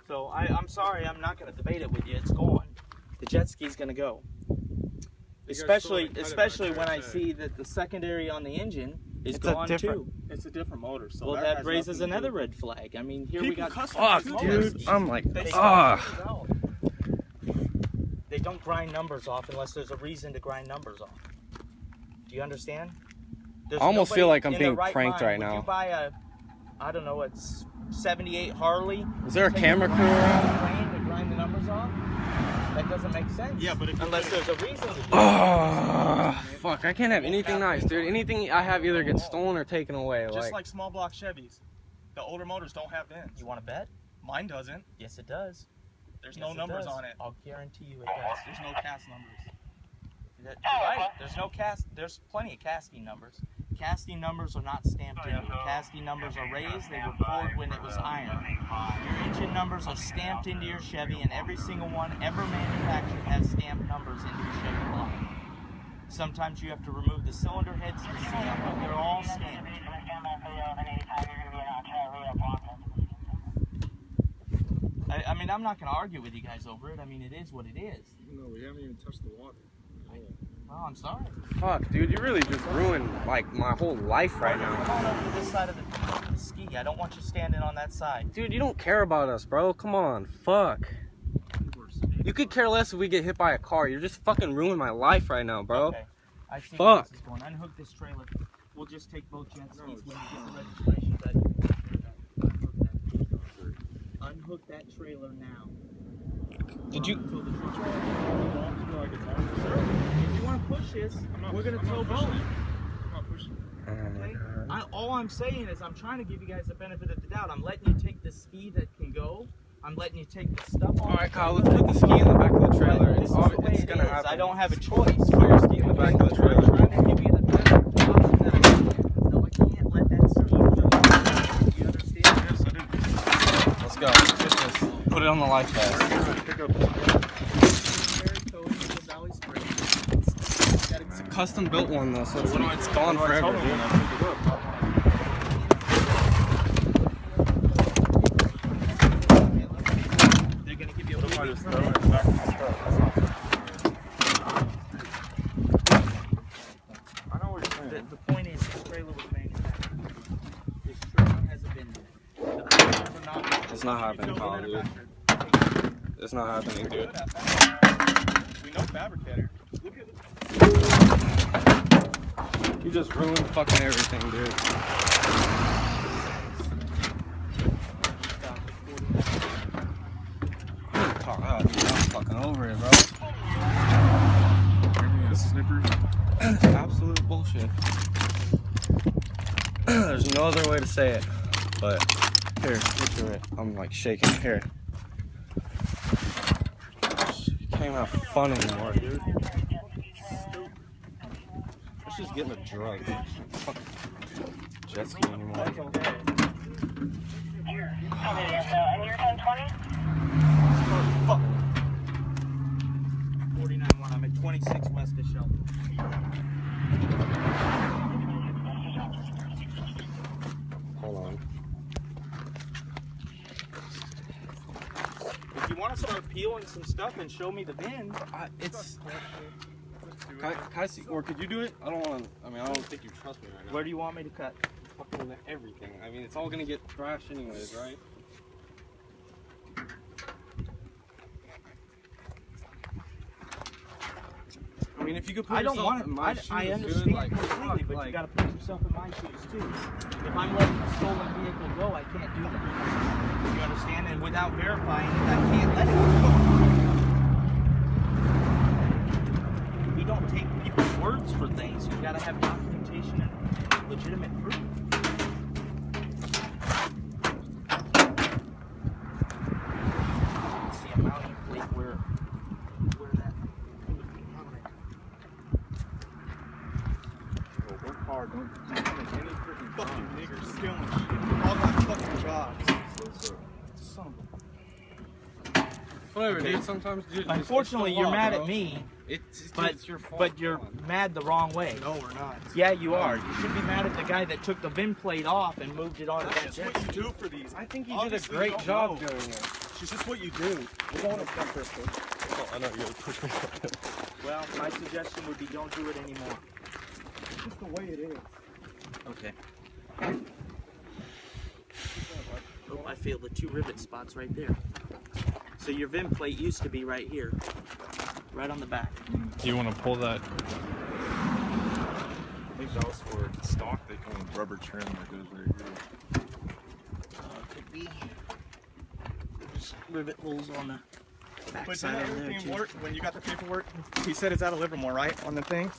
So I'm sorry, I'm not going to debate it with you. It's gone. The jet ski's going to go. guys Especially saw it, especially cut it when I back. see that the secondary on the engine is It's a gone different- too. It's a different motor. So Well, that that has raises nothing to do another red flag. I mean, here we People got custom Fuck, motors. dude. I'm like, They ah. They don't grind numbers off unless there's a reason to grind numbers off. Do you understand? There's I almost feel nobody like I'm in their being right pranked mind. right Would now. you buy a, I don't know, it's 78 Harley? Is there a Take camera crew around? plane to grind the numbers off? That doesn't make sense. Yeah, but if you unless put there's a reason to do it. Ah, fuck! I can't have anything nice, dude. Anything I have either gets stolen or taken away. Just like small block Chevys, the older motors don't have VINs. You want to bet? Mine doesn't. Yes, it does. There's Yes, no it numbers does. on it. I'll guarantee you it does. There's no cast numbers. You're right. There's no cast. There's plenty of casting numbers. casting numbers are not stamped in. Your casting numbers are raised. They were poured when it was iron. Your engine numbers are stamped into your Chevy, and every single one ever manufactured has stamped numbers into your Chevy block. Sometimes you have to remove the cylinder heads to see them, but they're all stamped. I mean, I'm not going to argue with you guys over it. I mean, it is what it is. No, we haven't even touched the water. Oh, I'm sorry. Fuck, dude, you really just ruined like my whole life right now. Come on over to this side of the ski. I don't want you standing on that side. Dude, you don't care about us, bro. Come on, fuck. You could care less if we get hit by a car. You're just fucking ruining my life right now, bro. Okay. I see Fuck. where this is going. Unhook this trailer. We'll just take both jet skis when you get the registration back. Unhook that trailer now. Did you? Until the truck if you want to push this, we're going to tow both. I'm not pushing. Okay? All I'm saying is I'm trying to give you guys the benefit of the doubt. I'm letting you take the ski that can go. I'm letting you take the stuff off. Alright, Kyle, let's put the ski in the back of the trailer. This is the way It's it gonna is. happen. I don't have a choice. Put your ski in the back of the trailer. I'm trying to give you the best option that I can. No, I can't let that ski go. You understand? Yes, I do. Let's go. Let's get this. Put it on the life vest. Pick up. It's a custom built one though, so it's gone forever, dude. They're gonna give you a I just throw it in the back of my truck. I know what you're saying. The point is, this trailer was manufactured. This trailer hasn't been there. The trailers are not. It's not happening, Kyle, dude. It's not happening, dude. We know fabricator. Look at You just ruined fucking everything, dude. Oh, dude, I'm fucking over it, bro. Snippers. Absolute bullshit. There's no other way to say it. But here, picture it. I'm like shaking here. You can't have fun anymore, dude. Let's just get in a drug. Fuck jet ski anymore. And you're 1020? 49-1. I'm at 26 west of Shelton. Hold on. If you want to start peeling some stuff and show me the bin, It's. Can I see, or could you do it? I don't want to. I mean, I don't think you trust me right now. where do you want me to cut? Fucking everything. I mean, it's all gonna get trashed anyways, right? I mean, if you could put I don't yourself want in to. my I shoes, understand dude, like, completely, fuck, but like, you got to put yourself in my shoes too. If I'm letting a stolen vehicle go, I can't do that. You understand? And without verifying it, I can't let it go. You don't take people's words for things. You got to have documentation and legitimate proof. See a mounting plate where that would be mounted. Work hard. Don't make any freaking Fucking crimes. niggers stealing shit. All my fucking jobs. Son of a Whatever, Okay. dude. Sometimes, dude. Unfortunately, it's the you're law, mad bro. at me, It's but your fault. but you're Come on. mad the wrong way. No, we're not. Yeah, you are. You should be mad at the guy that took the VIN plate off and moved it onto that That's jet what ski. you do for these. I think you Obviously, did a great you don't job know. doing it. It's just what you do. We don't want to jump this quick. Oh, I know you're gonna push me. Well, my suggestion would be don't do it anymore. It's just the way it is. Okay. Oh, I feel the 2 rivet spots right there. So your VIN plate used to be right here, right on the back. Do you want to pull that? These else for stock, they come with rubber trim that goes right here. Could be. There's rivet holes on the back But side didn't of there everything too. work when you got the paperwork? He said it's out of Livermore, right? On the thing?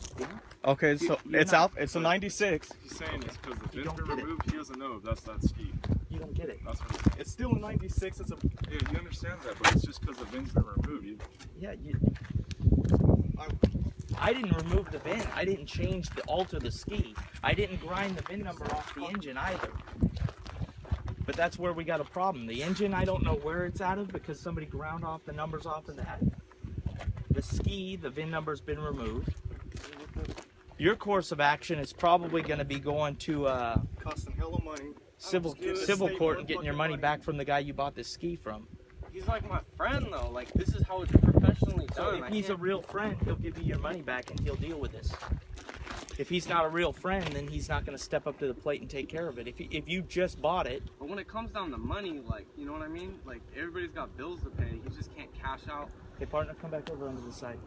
Okay, so You're it's not- out. It's a 96. He's saying it's because the You vin's don't been get it. removed. He doesn't know if that's that ski. You don't get it. That's what. It's still a 96. It's a. Yeah, he understands that, but it's just because the vin's been removed. Yeah, I didn't remove the VIN. I didn't alter the ski. I didn't grind the VIN number off the engine either. But that's where we got a problem. The engine, I don't know where it's out of because somebody ground off the numbers off of that. The ski, the VIN number's been removed. Your course of action is probably going to be going to Costing hella money. civil court and getting your money back from the guy you bought this ski from. He's like my friend though. Like this is how it's professionally So done. if he's a real friend, he'll give you your money back and he'll deal with this. If he's not a real friend, then he's not going to step up to the plate and take care of it. If you just bought it, But when it comes down to money, like, you know what I mean? Like, everybody's got bills to pay. You just can't cash out. hey partner, come back over onto the side.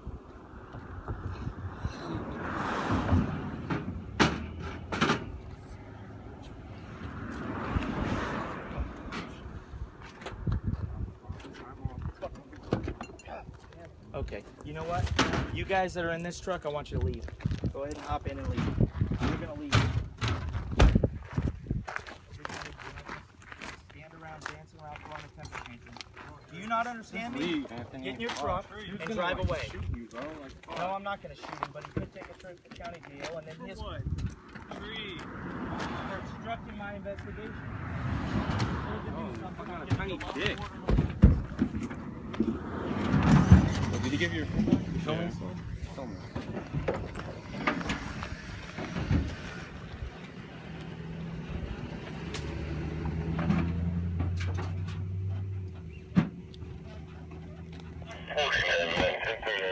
Okay, you know what? You guys that are in this truck, I want you to leave. Go ahead and hop in and leave. You're gonna leave. Stand around, dance around, throwing a temper tantrum. Do you not understand me? Get in your truck and drive away. No, I'm not gonna shoot him, but he could take a trip to county jail and then his for obstructing my investigation. I got a tiny dick. Did he give you your phone? You film me?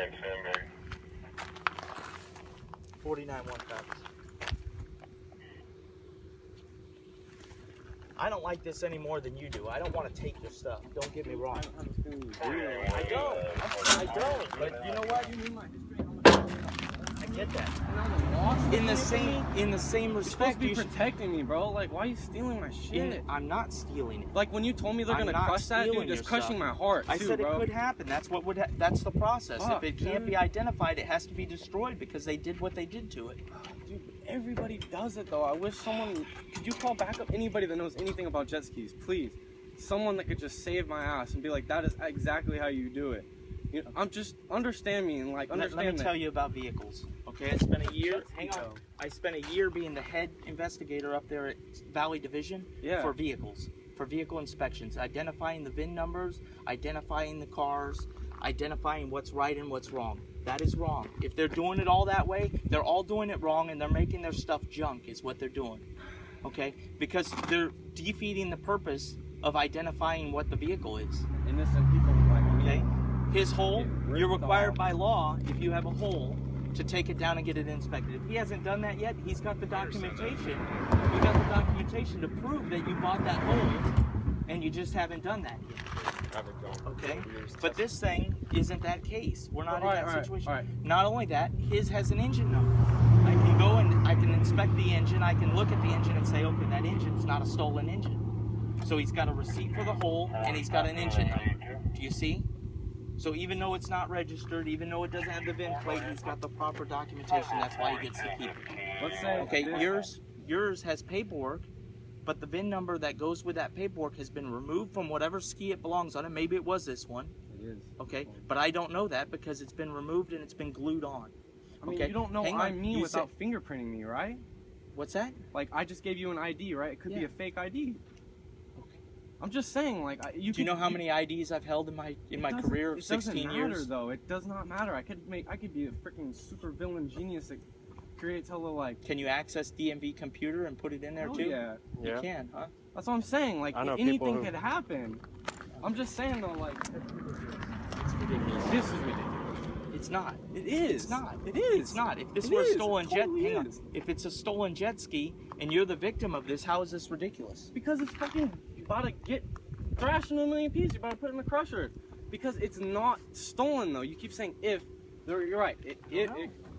Sandberg. 49-1 copies. I don't like this any more than you do. I don't want to take your stuff. Don't get me wrong. I don't. But you know what? I get that. In the same You're supposed respect, to be you should. protecting me, bro. Like, why are you stealing my shit? I'm not stealing it. Like, when you told me they're I'm gonna not crush that, dude, stealing it's your crushing stuff. my heart, I too, said bro. it could happen. That's what would. That's the process. Fuck, if it can't dude. be identified, it has to be destroyed because they did what they did to it. Dude, everybody does it, though. I wish someone... Could you call back up anybody that knows anything about jet skis, please? Someone that could just save my ass and be like, that is exactly how you do it. You know, I'm just... Understand me and, like, understand Let me that. tell you about vehicles. Okay, I spent a year. Hang on. I spent a year being the head investigator up there at Valley Division for vehicles, for vehicle inspections, identifying the VIN numbers, identifying the cars, identifying what's right and what's wrong. That is wrong. If they're doing it all that way, they're all doing it wrong and they're making their stuff junk is what they're doing. Okay? Because they're defeating the purpose of identifying what the vehicle is. Innocent people like me. Okay? His hole, ripped you're required off. by law, if you have a hole, to take it down and get it inspected. If he hasn't done that yet, he's got the documentation. You got the documentation to prove that you bought that hole and you just haven't done that yet. Okay? But this thing isn't that case. We're not in that situation. Not only that, his has an engine number. I can go and I can inspect the engine, I can look at the engine and say, okay, that engine's not a stolen engine. So he's got a receipt for the hole and he's got an engine number. Do you see? So even though it's not registered, even though it doesn't have the VIN plate, he's got the proper documentation. That's why he gets to keep it. Let's say... Okay, yours has paperwork, but the VIN number that goes with that paperwork has been removed from whatever ski it belongs on, and maybe it was this one. It is. Okay, but I don't know that because it's been removed and it's been glued on. I mean, Okay, you don't know hang I'm on. me You without fingerprinting me, right? What's that? Like, I just gave you an ID, right? It could be Yeah. a fake ID. I'm just saying, like, Do you know how many IDs I've held in my career of 16 It doesn't years? matter, though. It does not matter. I could be a freaking super villain genius that creates hella, like... Can you access DMV computer and put it in there Hell too? yeah. You can, huh? That's what I'm saying. Like, I know people anything who- could happen. I'm just saying, though, like... It's ridiculous. This is ridiculous. It's not. It is. It's not. It is. It's not. If this It were a is. stolen It jet, totally hang on. is. If it's a stolen jet ski and you're the victim of this, how is this ridiculous? Because it's fucking... You about to get thrashed into a million pieces. You about to put it in the crusher. Because it's not stolen, though. You keep saying if. You're right. It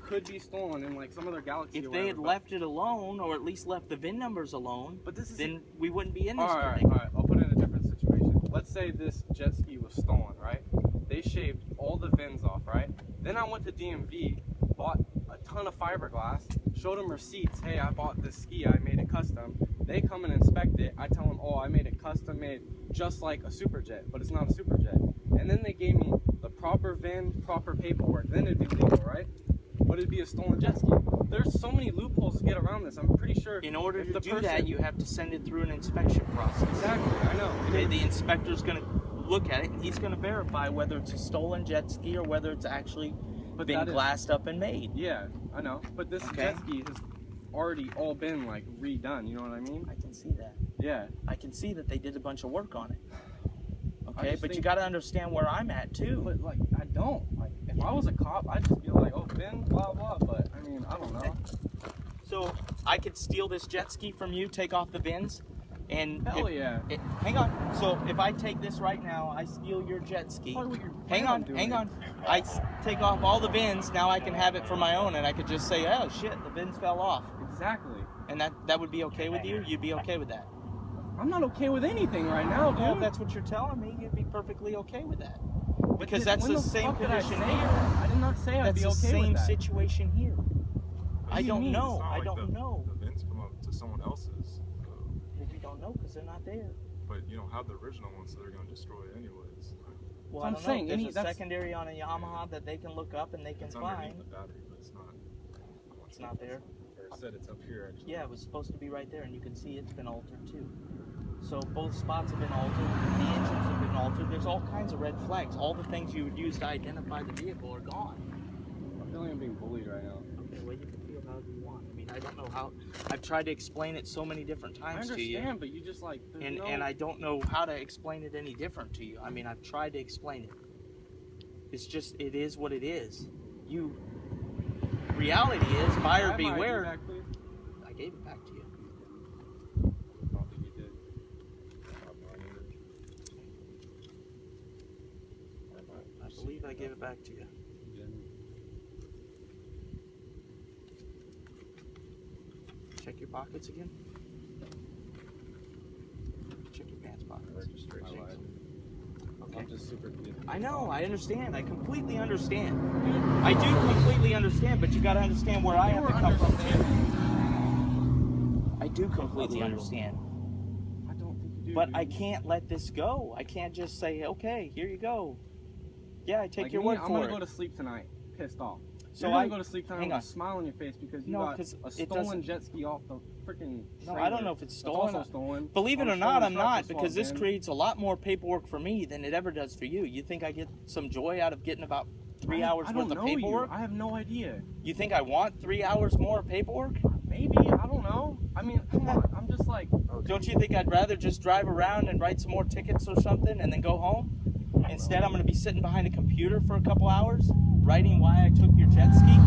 could be stolen in, like, some other galaxy If or they had whatever, but- left it alone, or at least left the VIN numbers alone, But this is... then we wouldn't be in this Alright, predicament. alright, I'll put it in a different situation. Let's say this jet ski was stolen, right? They shaved all the VINs off, right? Then I went to DMV, bought a ton of fiberglass, showed them receipts. Hey, I bought this ski, I made it custom. They come and inspect it. I tell them, oh, I made it custom made just like a Superjet, but it's not a Superjet. And then they gave me the proper VIN, proper paperwork. Then it'd be legal, right? But would it be a stolen jet ski? There's so many loopholes to get around this. I'm pretty sure. In order if to the do person- that, you have to send it through an inspection process. Exactly, I know. Okay, the inspector's going to look at it, and he's going to verify whether it's a stolen jet ski or whether it's actually But been that is- glassed up and made. Yeah, I know. But this Okay. jet ski has already all been like redone. You know what I mean? I can see that. Yeah. I can see that they did a bunch of work on it. I Okay, just but you think- got to understand where I'm at too. But like, I don't. Like, if I was a cop, I'd just be like, oh, Ben, blah blah. But I mean, I don't know. So I could steal this jet ski from you, take off the bins, and Hell yeah. hang on. So if I take this right now, I steal your jet ski. Probably what you're Hang planning on, doing. hang on. Take off all the bins. Now I can have it for my own, and I could just say, oh shit, the bins fell off, Exactly. and that would be okay with you. You'd be okay with that. I'm not okay with anything right now, dude. Well, if that's what you're telling me, you'd be perfectly okay with that. But Because then that's when the the same fuck did I condition say here. that? I did not say I'd That's be the okay same with that. situation here. I do you don't mean? know. It's not I like don't know. The bins come up to someone else's, Well, we don't know because they're not there. but you don't have the original one, so they're going to destroy it anyways. Well, I'm I don't saying, know. There's any- a that's- secondary on a Yamaha that they can look up and they can It's find. underneath the battery, but it's not. It's not there. Or it said it's up here actually. Yeah, it was supposed to be right there, and you can see it's been altered too. So both spots have been altered. The engines have been altered. There's all kinds of red flags. All the things you would use to identify the vehicle are gone. I feel like I'm being bullied right now. Okay, well, you can feel however you want. I mean, I don't know how. I've tried to explain it so many different I times to you. understand, but you just like. there's And, no- and I don't know how to explain it any different to you. I mean, I've tried to explain it. It's just, it is what it is. Reality is, buyer Grab my ID beware. back, please. I gave it back to you. I don't think you did. Not mine either. I believe I gave it back to you. Check your pockets again. Check your pants pockets. I lied. Okay. I'm just super confused. I know, I understand. I completely understand. I do completely understand, but you gotta understand where I have to come from too. I do completely understand. I don't think you do. But dude. I can't let this go. I can't just say, okay, here you go. Yeah, I take Like your me, word I'm for gonna it. go to sleep tonight, pissed off. So You're gonna I go to sleep tonight hang with on. a smile on your face because you No, got 'cause a it stolen doesn't- jet ski off the freaking. No, I don't know if it's stolen. Also stolen. Believe it On a or not, stolen I'm truck not, that's because this swapped in. creates a lot more paperwork for me than it ever does for you. You think I get some joy out of getting about 3 hours I worth don't of know paperwork? You. I have no idea. You think I want 3 hours more of paperwork? Maybe, I don't know. I mean, come on. I'm just like. Don't you think I'd rather just drive around and write some more tickets or something and then go home? Instead, I'm going to be sitting behind a computer for a couple hours, writing why I took your jet ski.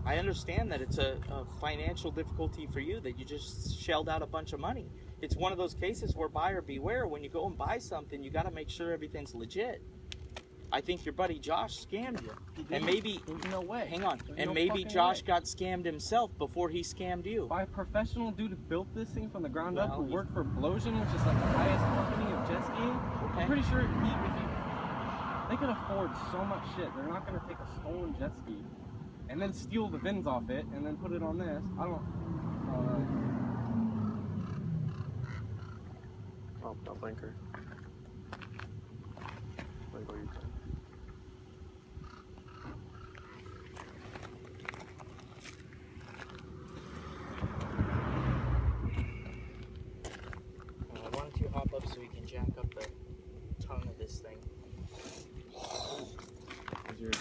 I understand that it's a financial difficulty for you, that you just shelled out a bunch of money. It's one of those cases where buyer beware. When you go and buy something, you got to make sure everything's legit. I think your buddy Josh scammed you. And maybe, There's no way. hang on, There's and no maybe fucking Josh way. got scammed himself before he scammed you. By a professional dude who built this thing from the ground up, Well, who he's- worked for Blosian, which is like the highest company of jet skiing. Okay. I'm pretty sure they could afford so much shit. They're not gonna take a stolen jet ski and then steal the VINs off it and then put it on this. I don't know. Oh, got blinker. Like what you said. Why don't you hop up so we can jack up the tongue of this thing? Is your-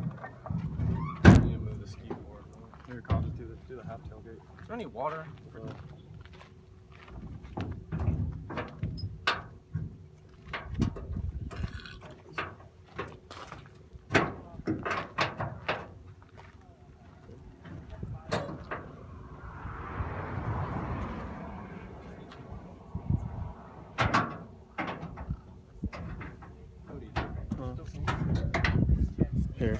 You need to move the ski forward. Here, Kyle, just do the half tailgate. Is there any water? Here.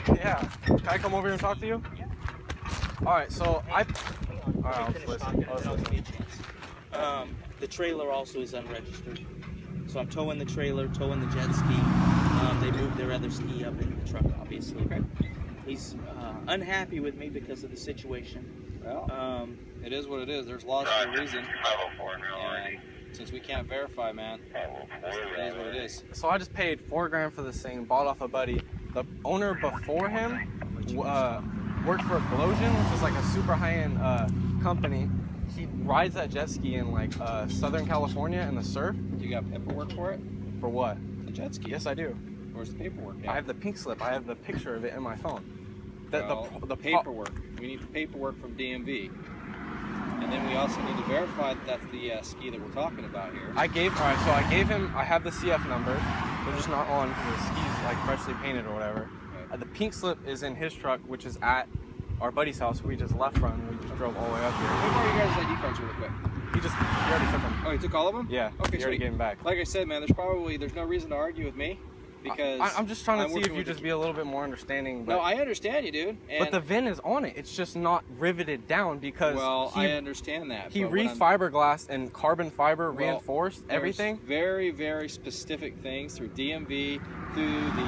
Yeah. Can I come over here and talk to you? All right. So on. Alright, I'll Finish listen. talking, I'll and then I'll listen. give you a chance. The trailer also is unregistered. So I'm towing the trailer, towing the jet ski. They moved their other ski up in the truck, obviously. Okay. He's unhappy with me because of the situation. Well, it is what it is. There's laws for a reason. And since we can't verify, man, it is what it is. So I just paid $4 for this thing, bought off a buddy. The owner before him worked for Explosion, which is like a super high-end company. He rides that jet ski in like Southern California in the surf. You got paperwork for it? For what? The jet ski. Yes, I do. Where's the paperwork? I have the pink slip. I have the picture of it in my phone. The paperwork. We need the paperwork from DMV. And then we also need to verify that that's the ski that we're talking about here. I gave him, I have the CF numbers. They're just not on because the ski's like freshly painted or whatever. Okay. The pink slip is in his truck, which is at our buddy's house. We just left from and we just drove all the way up here. What are you guys' ID cards really quick? He already took them. Oh, you took all of them? Yeah, Okay, he already sweet. gave them back. Like I said, man, there's no reason to argue with me because I'm just trying to see if working you with just the- be a little bit more understanding. But, No, I understand you, dude. but the VIN is on it. It's just not riveted down because well, he, I understand that. he but what I'm- re-fiberglassed and carbon fiber Well, reinforced there's everything. very, very specific things through DMV, through the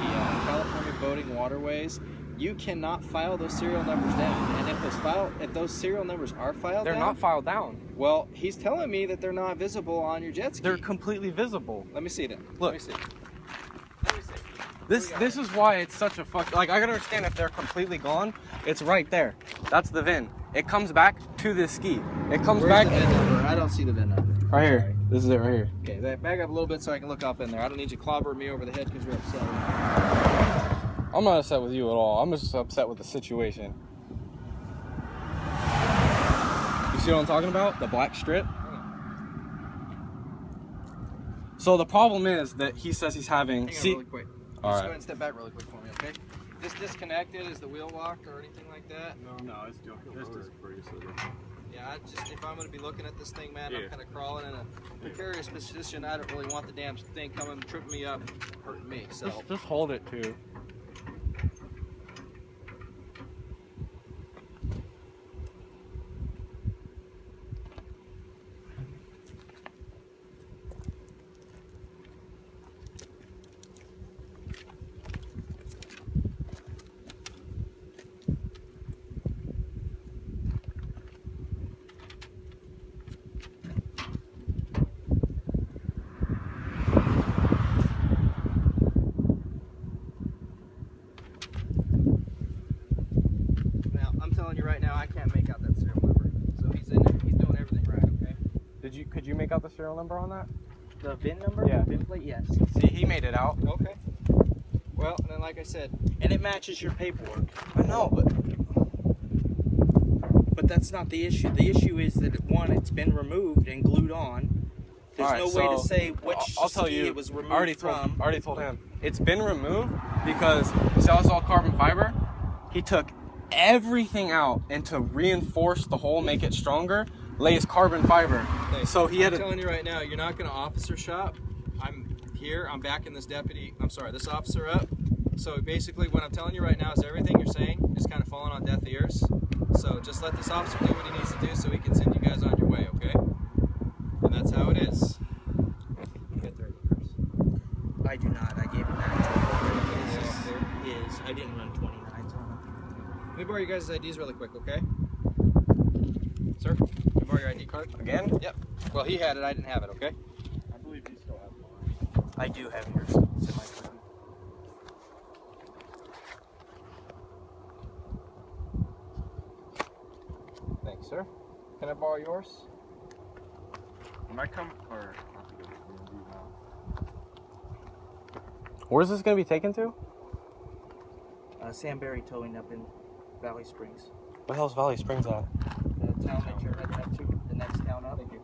California Boating Waterways. You cannot file those serial numbers down, and if those serial numbers are filed They're down, not filed down. well, he's telling me that they're not visible on your jet ski. They're completely visible. Let me see them. Look. Let me see. This is why it's such a fuck. Like I gotta understand if they're completely gone, it's right there. That's the VIN. It comes back to this ski. It comes Where's back the VIN number? I don't see the VIN number. right here. This is it right here. Okay, back up a little bit so I can look up in there. I don't need you clobbering me over the head because you're upset. I'm not upset with you at all. I'm just upset with the situation. You see what I'm talking about? The black strip. So the problem is that he says he's having. Hang on See, really quick. all Just go right. ahead and step back really quick for me, okay? This disconnected? Is the wheel locked or anything like that? No, it's just for you. Yeah, if I'm going to be looking at this thing, man, Yeah. I'm kind of crawling in a precarious position. I don't really want the damn thing coming, tripping me up, hurting me. So, Just hold it too. now, I'm telling you right now, I can't make out that serial number. So he's in there. He's doing everything right, okay? Could you make out the serial number on that? The VIN number? Yeah. VIN plate? Yes. See, he made it out. Okay. Well, and then like I said, And it matches your paperwork. I know, but But that's not the issue. The issue is that one, it's been removed and glued on. There's Alright, no way to so say which I'll tell ski you. it was removed I already from. told him. It's been removed because see how it's all carbon fiber. He took everything out and to reinforce the hole, make it stronger, lays carbon fiber. okay, So he had I'm to. telling you right now, you're not going to officer shop. I'm here. I'm backing this this officer up. So basically, what I'm telling you right now is everything you're saying is kind of falling on deaf ears. So just let this officer do what he needs to do so he can send you guys on your way, okay? And that's how it is. You got 30 first. I do not. I gave him that. His. I didn't run 29s on him. Let me borrow you guys' IDs really quick, okay? Sir, can I borrow your ID card? Again? Yep. Well, he had it. I didn't have it, okay? I believe you still have mine. I do have yours. It's in my car. Thanks, sir. Can I borrow yours? When I come, or I have to go to DMV now. Where's this gonna be taken to? Samberry Towing up in Valley Springs. What the hell's Valley Springs at? The town that you're heading up to, the next town up. Thank you.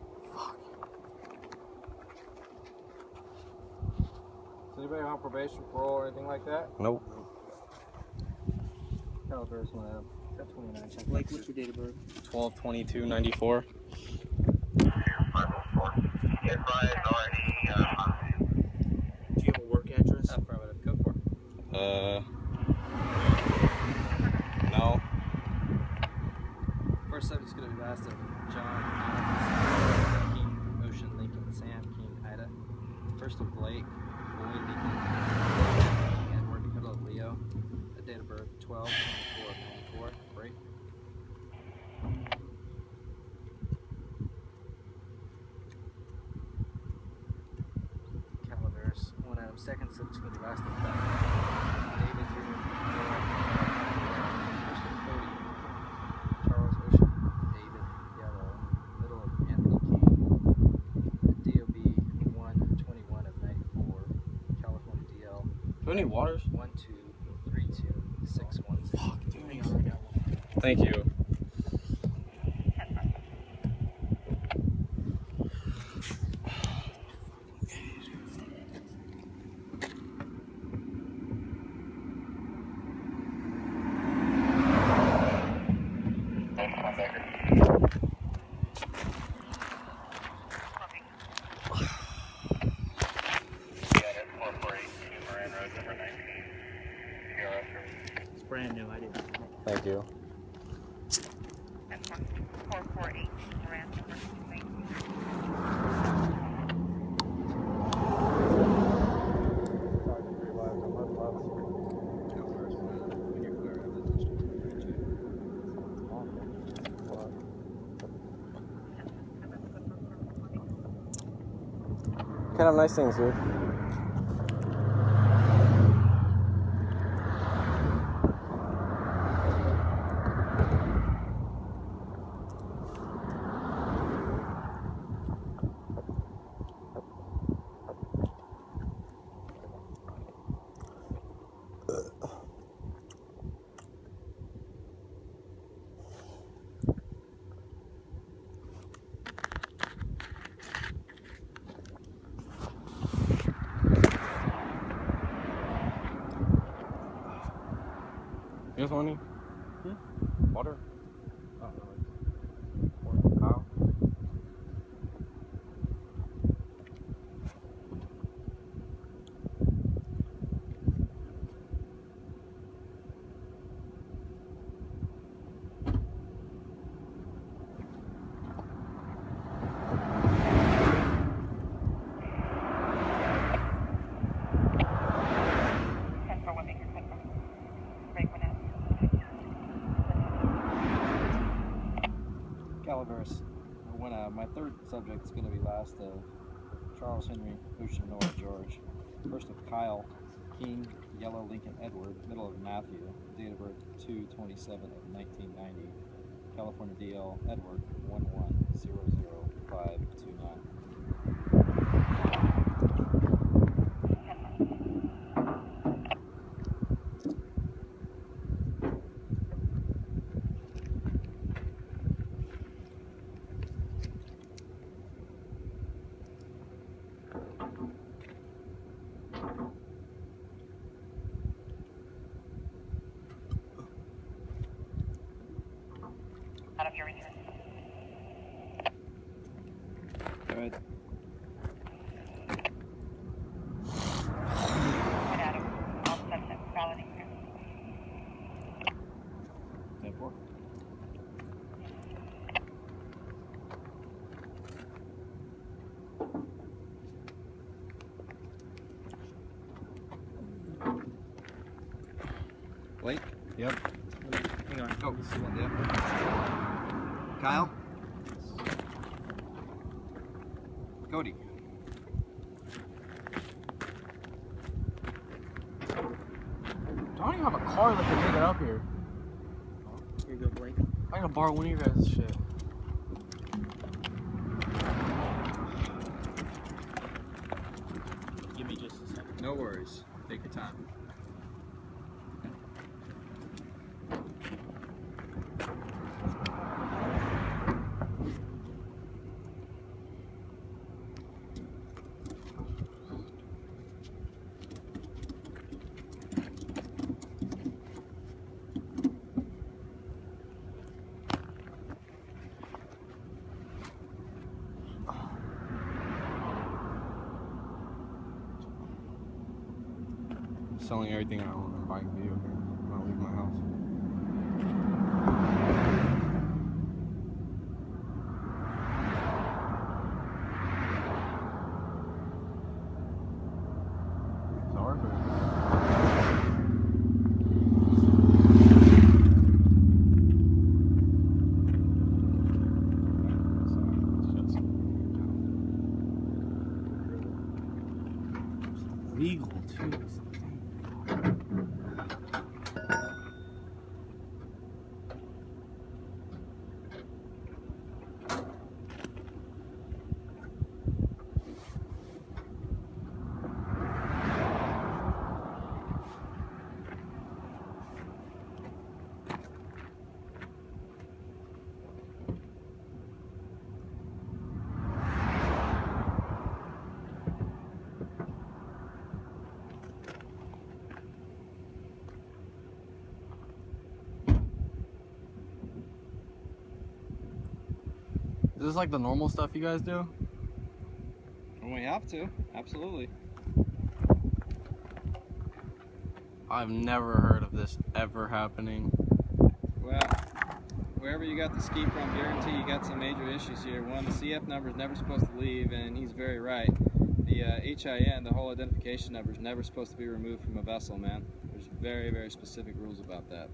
Is anybody on probation, parole, or anything like that? Nope. Caliber's one of them. Got 29 seconds. Blake, what's your date of birth? 12/22/94. Do you have a work address? Affirmative. Go for it. No. First subject's gonna be last of John, Adams, King, Ocean, Lincoln, Sam, King, Ida. First of Blake, Boy, Lincoln, Edward, middle of Leo. A date of birth 12/24 of 94. Break. Calendars. One Adam, second subject going to be last of David, first of Cody, Charles, Ocean, David, Yellow, middle of Anthony King, DOB 1/21 of 94, California DL. Do any waters? 1232610. Fuck, dude. Thank you. It's brand new. I didn't. Thank you. 448 Miranda versus 19. Kind of nice things, dude. You guys want any? Water? Oh, no. Kyle? Calaveras. My third subject is going to be last of Charles Henry, Ocean, Noah, George. First of Kyle, King, Yellow, Lincoln, Edward, middle of Matthew, date of birth 2/27 of 1990, California DL, Edward 1100529. Out of your return. Go ahead. And Adam, all subjects valid here. 10-4. Blake? Yep. Hang on. Oh, this is one, yeah. Kyle? Cody? Don't even have a car that can make it up here. Here you go, Blake. I gotta borrow one of your guys' shit. Give me just a second. No worries. Take your time. Selling everything I own and buying video games when I leave my house. illegal too. Is this like the normal stuff you guys do? When we have to, absolutely. I've never heard of this ever happening. Well, wherever you got the ski from, guarantee you got some major issues here. One, the CF number is never supposed to leave, and he's very right. The HIN, the whole identification number, is never supposed to be removed from a vessel, man. There's very, very specific rules about that.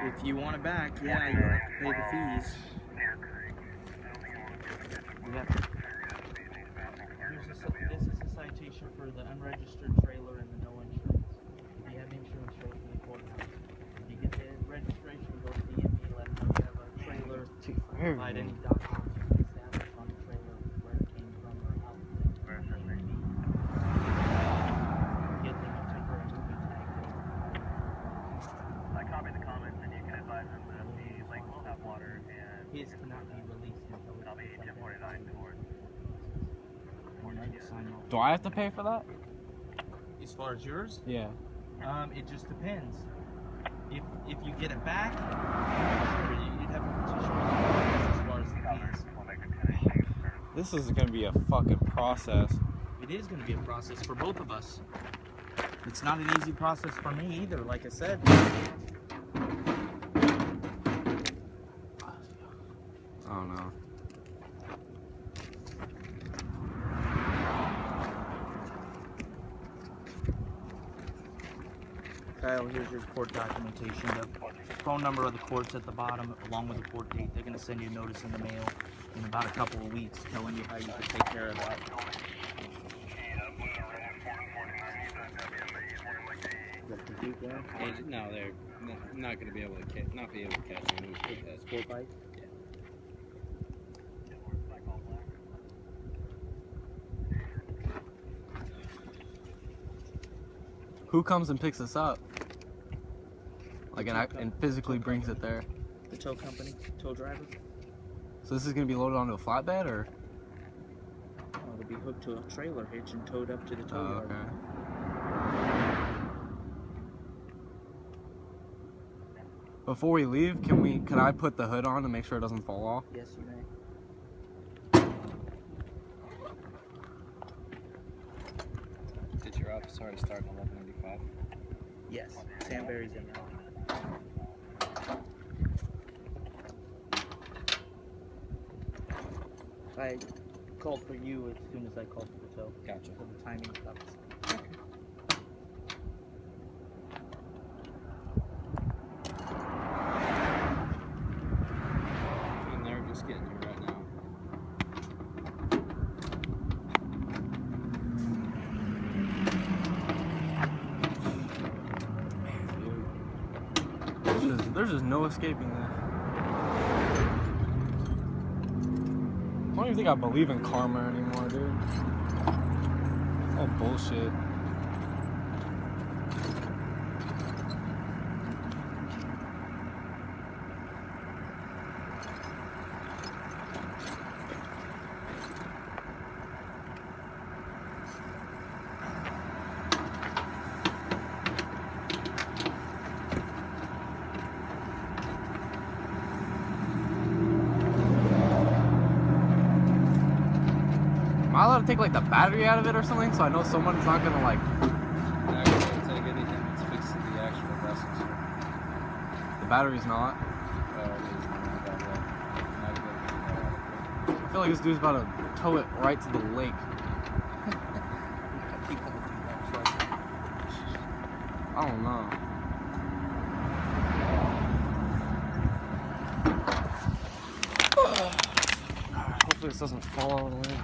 If you want it back, yeah, you have to pay the fees. This is a citation for the unregistered trailer and the no insurance. If you have insurance, show it to the courthouse. If you get the registration, go to DMV, let them know you have a trailer. Provide any documents you can establish on the trailer, where it came from or how it came from. Get them a temporary moving tag. I copied the comments, and you can advise them that the lake will have water, and His cannot be released until I'll be 1049 towards. Do I have to pay for that? As far as yours, Yeah. it just depends. If you get it back, sure, you'd have to show as far as the fees. This is gonna be a fucking process. It is going to be a process for both of us. It's not an easy process for me either, like I said. I don't know. Kyle, here's your court documentation. The phone number of the court's at the bottom, along with the court date. They're going to send you a notice in the mail in about a couple of weeks telling you how you can take care of that. No, they're not going to be able to catch. Not be able to catch him. Sport bike? Yeah. Who comes and picks us up? Like and physically brings it there. The tow company, tow driver. So this is gonna be loaded onto a flatbed, or? Oh, it'll be hooked to a trailer hitch and towed up to the tow Oh, yard. okay. Before we leave, can I put the hood on to make sure it doesn't fall off? Yes, you may. Did your office already start in 1195? Yes, Sam Barry's in there. I called for you as soon as I called for the tow. Gotcha. So the timing stuff. And they're just getting here right now. There's just no escaping this. I don't even think I believe in karma anymore, dude. It's all bullshit. Am I allowed to take like the battery out of it or something, so I know someone's not gonna like? They're not going to take anything that's fixed to the actual vessel, sir. The battery's not. It is not that way. Not gonna get that out of it. feel like this dude's about to tow it right to the lake. I don't know. Hopefully this doesn't fall out of the way.